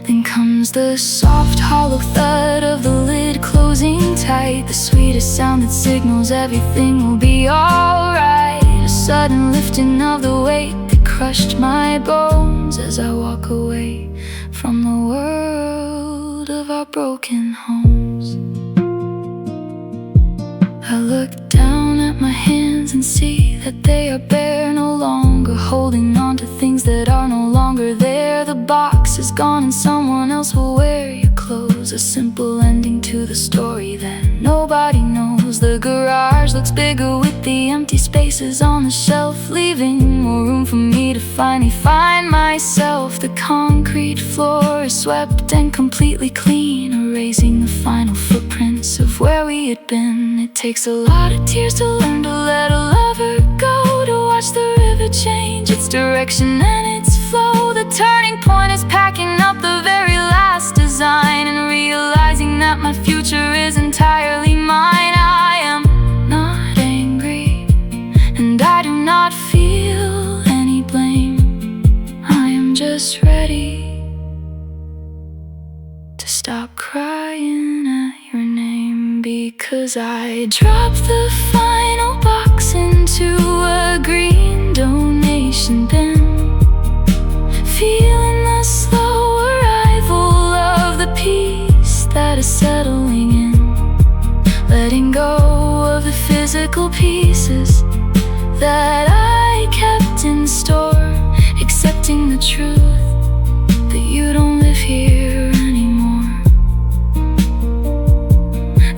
Then comes the soft, hollow thud of the lid closing tight, the sweetest sound that signals everything will be alright. A sudden lifting of the weight that crushed my bones as I walk away from the world of our broken homes. I look down at my hands and see that they are bare, no longer holding on to things that are no longer there. The box is gone and someone else will wear your clothes, a simple ending to the story that nobody knows. The garage looks bigger with the empty spaces on the shelf, leaving more room for me to finally find myself. The swept and completely clean, erasing the final footprints of where we had been. It takes a lot of tears to learn to let a lover go, to watch the river change its direction and its flow. The turning point is packing up the very last design and realizing that my future is entirely mine. I am not angry, and I do not feel any blame. I am just ready to stop crying at your name, because I dropped the final box into a green donation bin, feeling the slow arrival of the peace that is settling in, letting go of the physical pieces that I kept in store, accepting the truth that you don't live here anymore.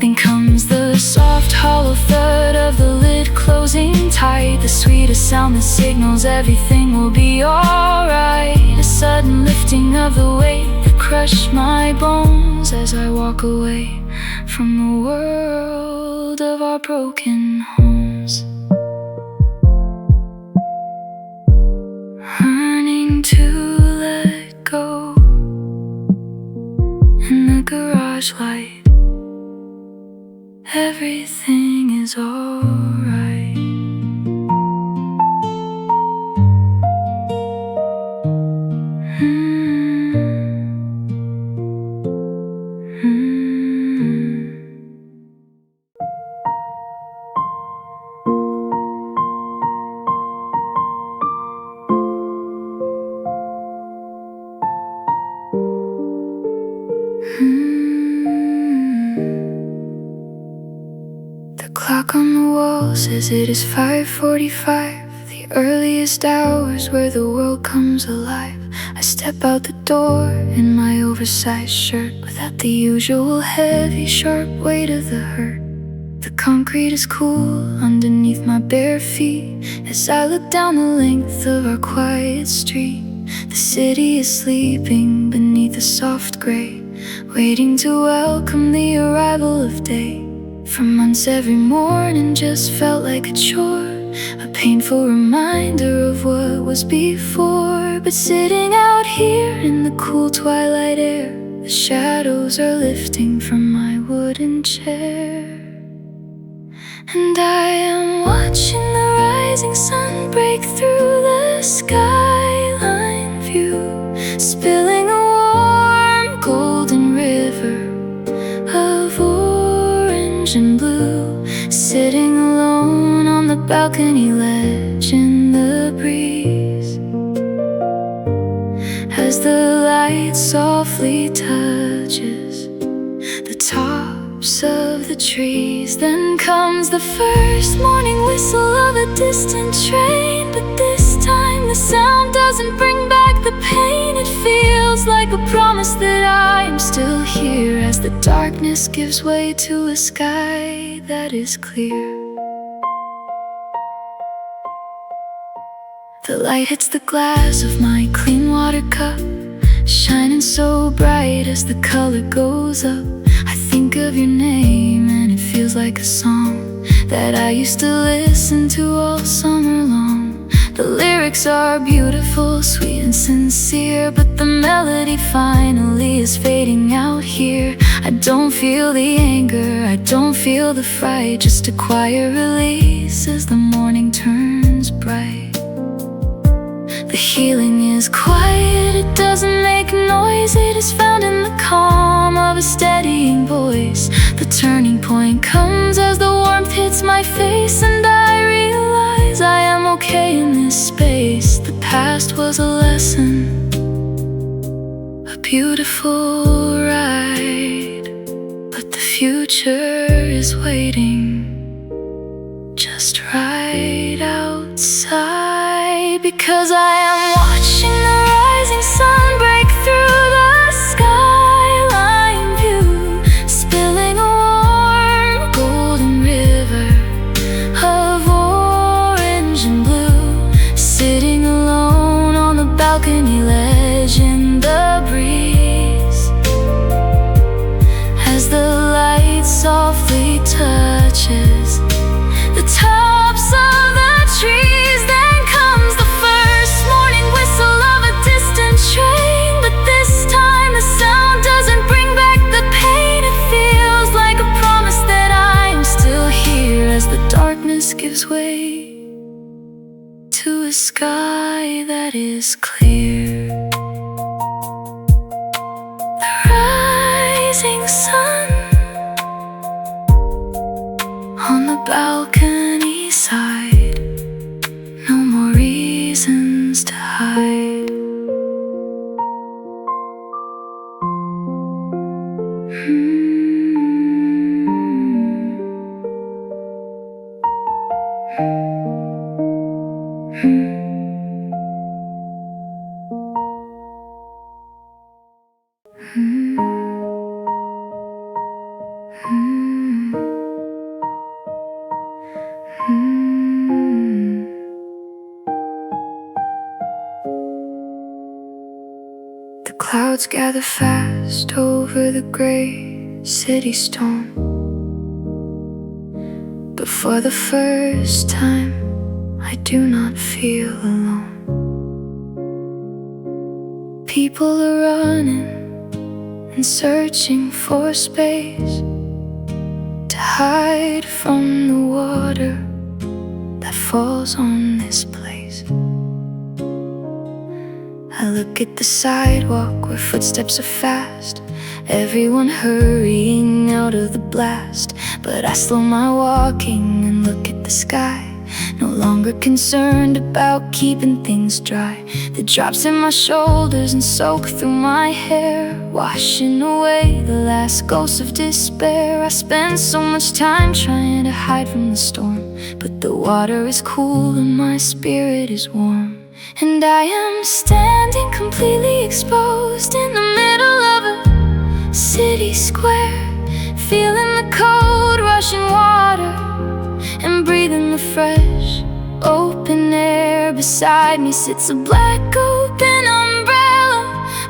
Then comes the soft, hollow thud of the lid closing tight, the sweetest sound that signals everything will be alright. A sudden lifting of the weight that crushed my bones as I walk away from the world of our broken homes. Learning to let go in the garage light, everything is alright. The clock on the wall says it is 5:45, the earliest hours where the world comes alive. I step out the door in my oversized shirt, without the usual heavy, sharp weight of the hurt. The concrete is cool underneath my bare feet as I look down the length of our quiet street. The city is sleeping beneath a soft gray, waiting to welcome the arrival of day. For months every morning just felt like a chore, a painful reminder of what was before. But sitting out here in the cool twilight air, the shadows are lifting from my wooden chair, and I am watching the rising sun break through the skyline view, spilling a warm golden river of orange and blue. Sitting alone on the balcony ledge in the breeze, as the light softly touches the tops of the trees. Then comes the first morning whistle of a distant train, but this time the sound doesn't bring back the pain. It feels like a promise that I am still here, as the darkness gives way to a sky that is clear. The light hits the glass of my clean water cup, shining so bright as the color goes up. I think of your name and it feels like a song that I used to listen to all summer long. The lyrics are beautiful, sweet and sincere, but the melody finally is fading out here. I don't feel the anger, I don't feel the fright, just a quiet release as the morning turns bright. The healing is quiet, it doesn't make noise, it is found in the calm of a steadying voice. The turning point comes as the warmth hits my face, and I realize I am okay in this space. The past was a lesson, a beautiful ride, but the future is waiting just right outside, because I am watching the rising sun break through the skyline view, spilling a warm golden river of orange and blue. Sitting alone on the balcony ledge in the breeze, is clear. The rising sun on the balcony side, no more reasons to hide. The clouds gather fast over the gray city storm, but for the first time I do not feel alone. People are running and searching for space to hide from the water that falls on this place. I look at the sidewalk where footsteps are fast, everyone hurrying out of the blast. But I slow my walking and look at the sky, no longer concerned about keeping things dry. The drops in my shoulders and soak through my hair, washing away the last ghosts of despair. I spend so much time trying to hide from the storm, but the water is cool and my spirit is warm. And I am standing completely exposed in the middle of a city square, feeling the cold rushing water and breathing the fresh open air. Beside me sits a black open umbrella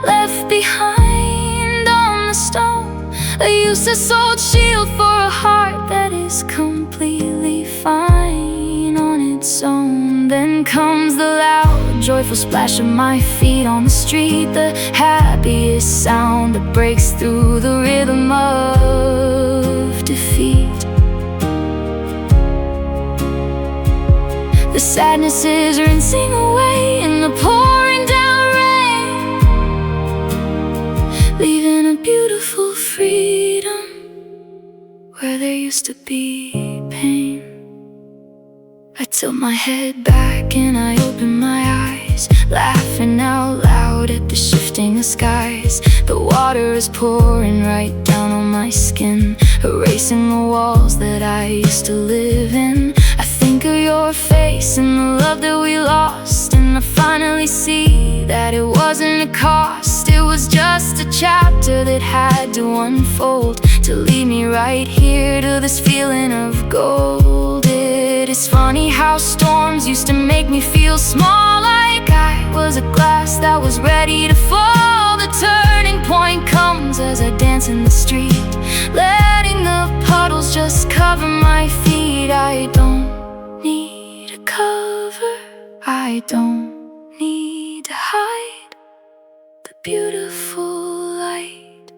left behind on the stone, a useless old shield for a heart that is completely fine on its own. Then comes the loud, joyful splash of my feet on the street, the happiest sound that breaks through the rhythm of defeat. The sadness is rinsing away in the pouring down rain, leaving a beautiful freedom where there used to be pain. I tilt my head back and I open my eyes, laughing out loud at the shifting of skies. The water is pouring right down on my skin, erasing the walls that I used to live in. I think of your face and the love that we lost, and I finally see that it wasn't a cost. It was just a chapter that had to unfold to lead me right here to this feeling of gold. It is funny how storms used to make me feel small, like I was a glass that was ready to fall. The turning point comes as I dance in the street, letting the puddles just cover my feet. I don't need a cover, I don't need to hide. The beautiful light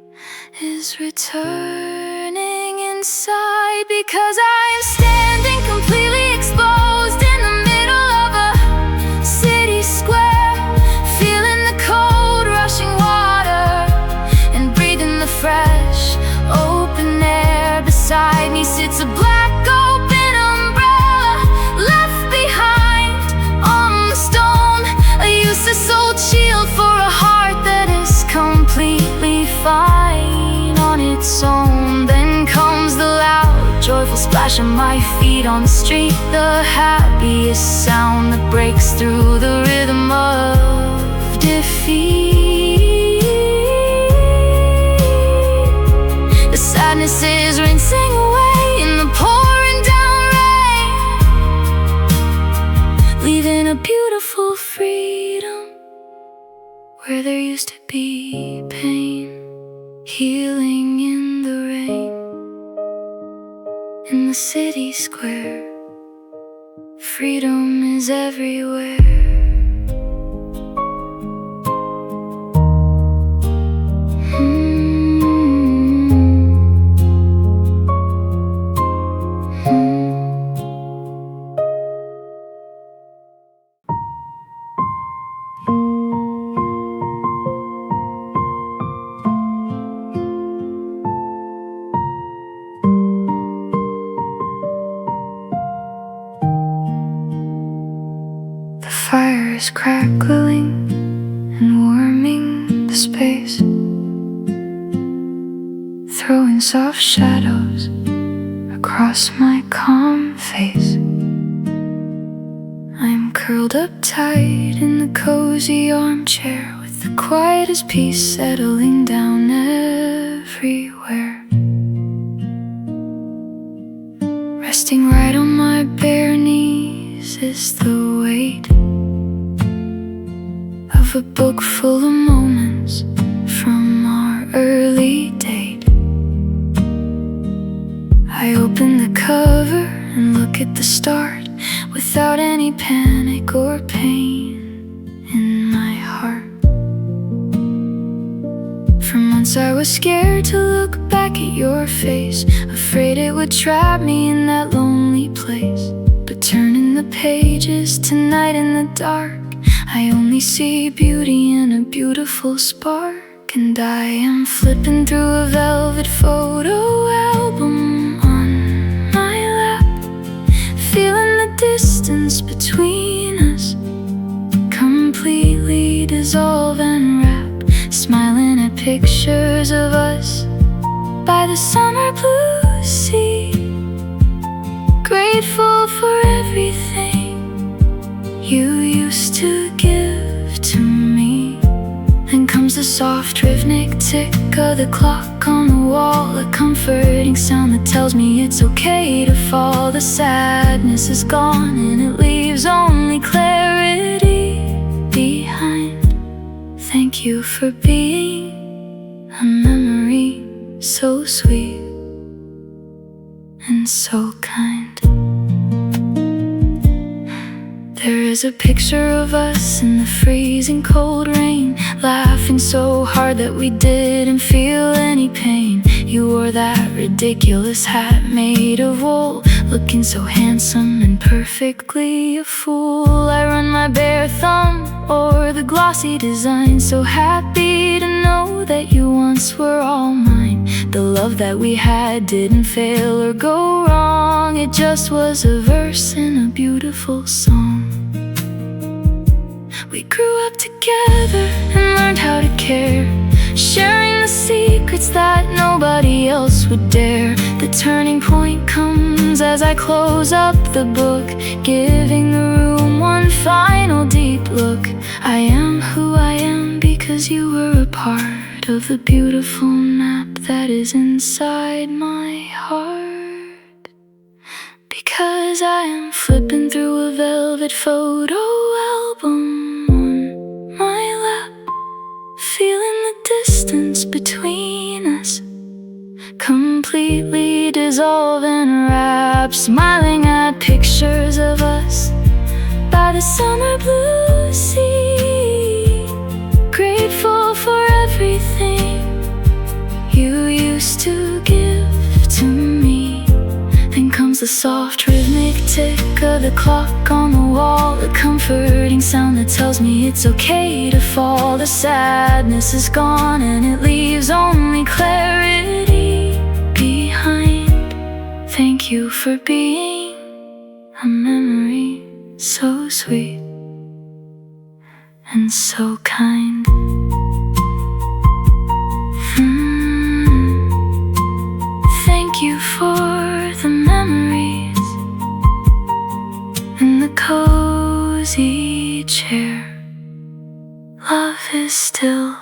is returning inside, because I am standing completely exposed in the middle of a city square, feeling the cold rushing water and breathing the fresh open air. Beside me sits a black open umbrella left behind on the stone, a useless old shield for a heart that is completely fine on its own. Then comes the loud, joyful splash of my feet on the street, the happiest sound that breaks through the rhythm of defeat. The sadness is rinsing away in the pouring down rain, leaving a beautiful freedom where there used to be pain. Healing in the rain, in the city square, freedom is everywhere. fires crackling and warming the space, throwing soft shadows across my calm face. I'm curled up tight in the cozy armchair, with the quietest peace settling down everywhere. Resting right on my bare knees is the weight of a book full of moments from our early date. I open the cover and look at the start, without any panic or pain in my heart. For months I was scared to look back at your face, afraid it would trap me in that lonely place. But turning the pages tonight in the dark, I only see beauty in a beautiful spark. And I am flipping through a velvet photo album on my lap, feeling the distance between us completely dissolve and wrap, smiling at pictures of us by the summer blue sea, grateful for everything you used to give to me. Then comes the soft rhythmic tick of the clock on the wall, a comforting sound that tells me it's okay to fall. The sadness is gone and it leaves only clarity behind. Thank you for being a memory so sweet and so kind. There is a picture of us in the freezing cold rain, laughing so hard that we didn't feel any pain. You wore that ridiculous hat made of wool, looking so handsome and perfectly a fool. I run my bare thumb o'er the glossy design, so happy to know that you once were all mine. The love that we had didn't fail or go wrong, it just was a verse in a beautiful song. We grew up together and learned how to care, sharing the secrets that nobody else would dare. The turning point comes as I close up the book, giving the room one final deep look. I am who I am because you were a part of the beautiful map that is inside my heart. Because I am flipping through a velvet photo album on my lap, feeling the distance between us completely dissolve and wrap, smiling at pictures of us by the summer blue sea, grateful for everything you used to give to me. Then comes the soft rhythmic tick of the clock on the wall, a comforting sound that tells me it's okay to fall. The sadness is gone and it leaves only clarity behind. Thank you for being a memory so sweet and so kind. Thank you for the memories in the cozy chair. Love is still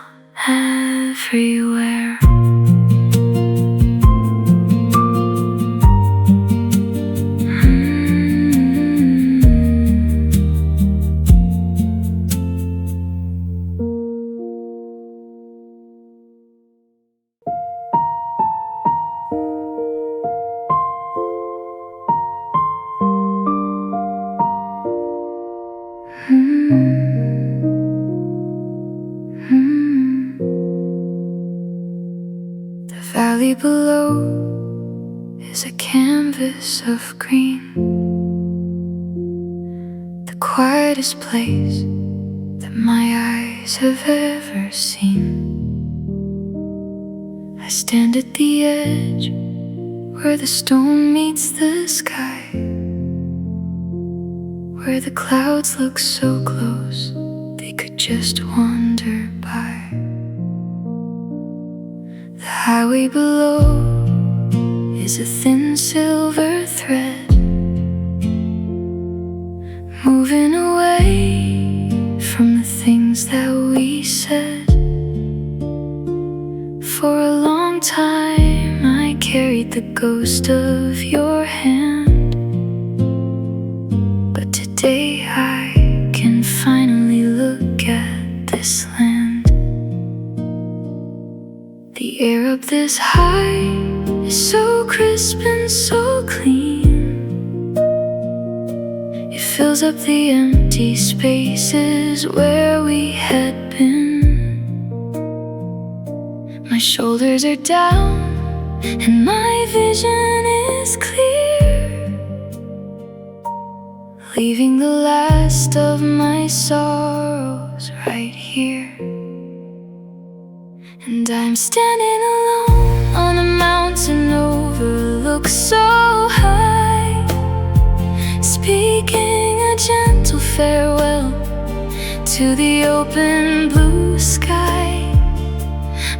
everywhere. The valley below is a canvas of green, the quietest place that my eyes have ever seen. I stand at the edge where the stone meets the sky, where the clouds look so close they could just wander by. The highway below is a thin silver thread, moving away from the things that we said. For a long time I carried the ghost of your hand, but today I can finally look at this land. The air up this high is so crisp and so clean. It fills up the empty spaces where we had been. My shoulders are down and my vision is clear, leaving the last of my sorrows right here. And I'm standing alone on a mountain overlooked so high, speaking a gentle farewell to the open blue sky.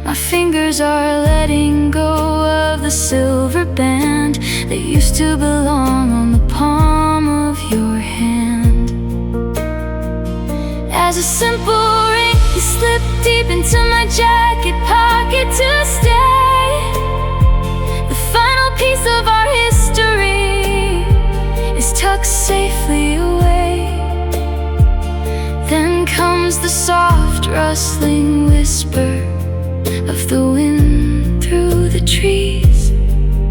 My fingers are letting go of the silver band that used to belong on the palm of your hand. As a simple ring, you slip deep into my jacket pocket to stay. The final piece of our history is tucked safely away. Then comes the soft rustling whisper of the wind through the trees,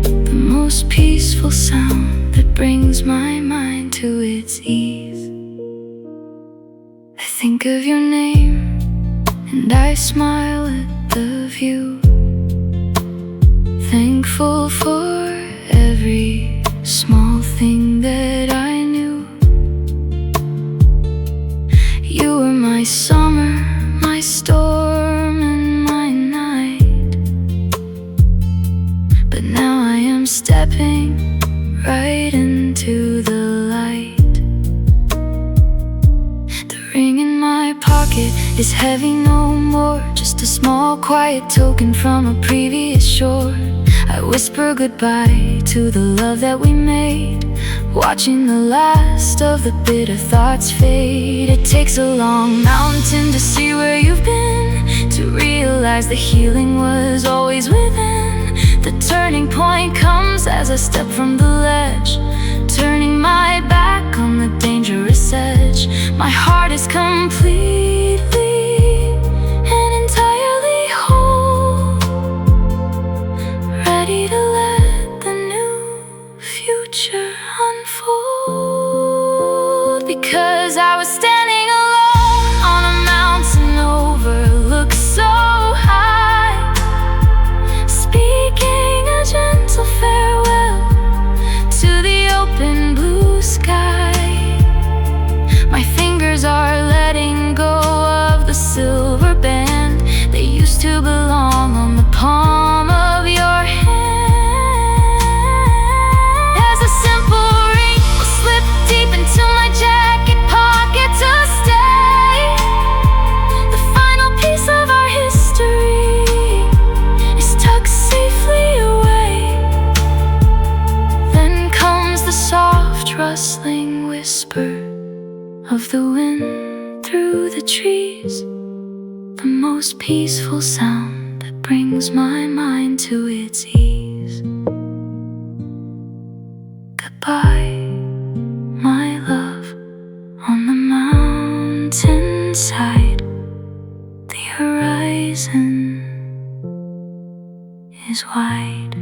the most peaceful sound that brings my mind to its ease. I think of your name and I smile at the view, thankful for every small thing that I knew. You were my summer, my storm, and my night. But now I am stepping right into the light. The ring in my pocket is heavy no more, just a small quiet token from a previous shore. I whisper goodbye to the love that we made, watching the last of the bitter thoughts fade. It takes a long mountain to see where you've been, to realize the healing was always within. The turning point comes as I step from the ledge, turning my back on the dangerous edge. My heart is completely and entirely whole, ready to let the new future unfold. Because I was standing alone on a mountain overlooked so high, speaking a gentle farewell to the open blue sky. My fingers are letting go of the silver band that used to belong on the palm of your hand. As a simple ring will slip deep into my jacket pocket to stay. The final piece of our history is tucked safely away. Then comes the soft rustling whisper of the wind through the trees, the most peaceful sound that brings my mind to its ease. Goodbye, my love, on the mountainside. The horizon is wide.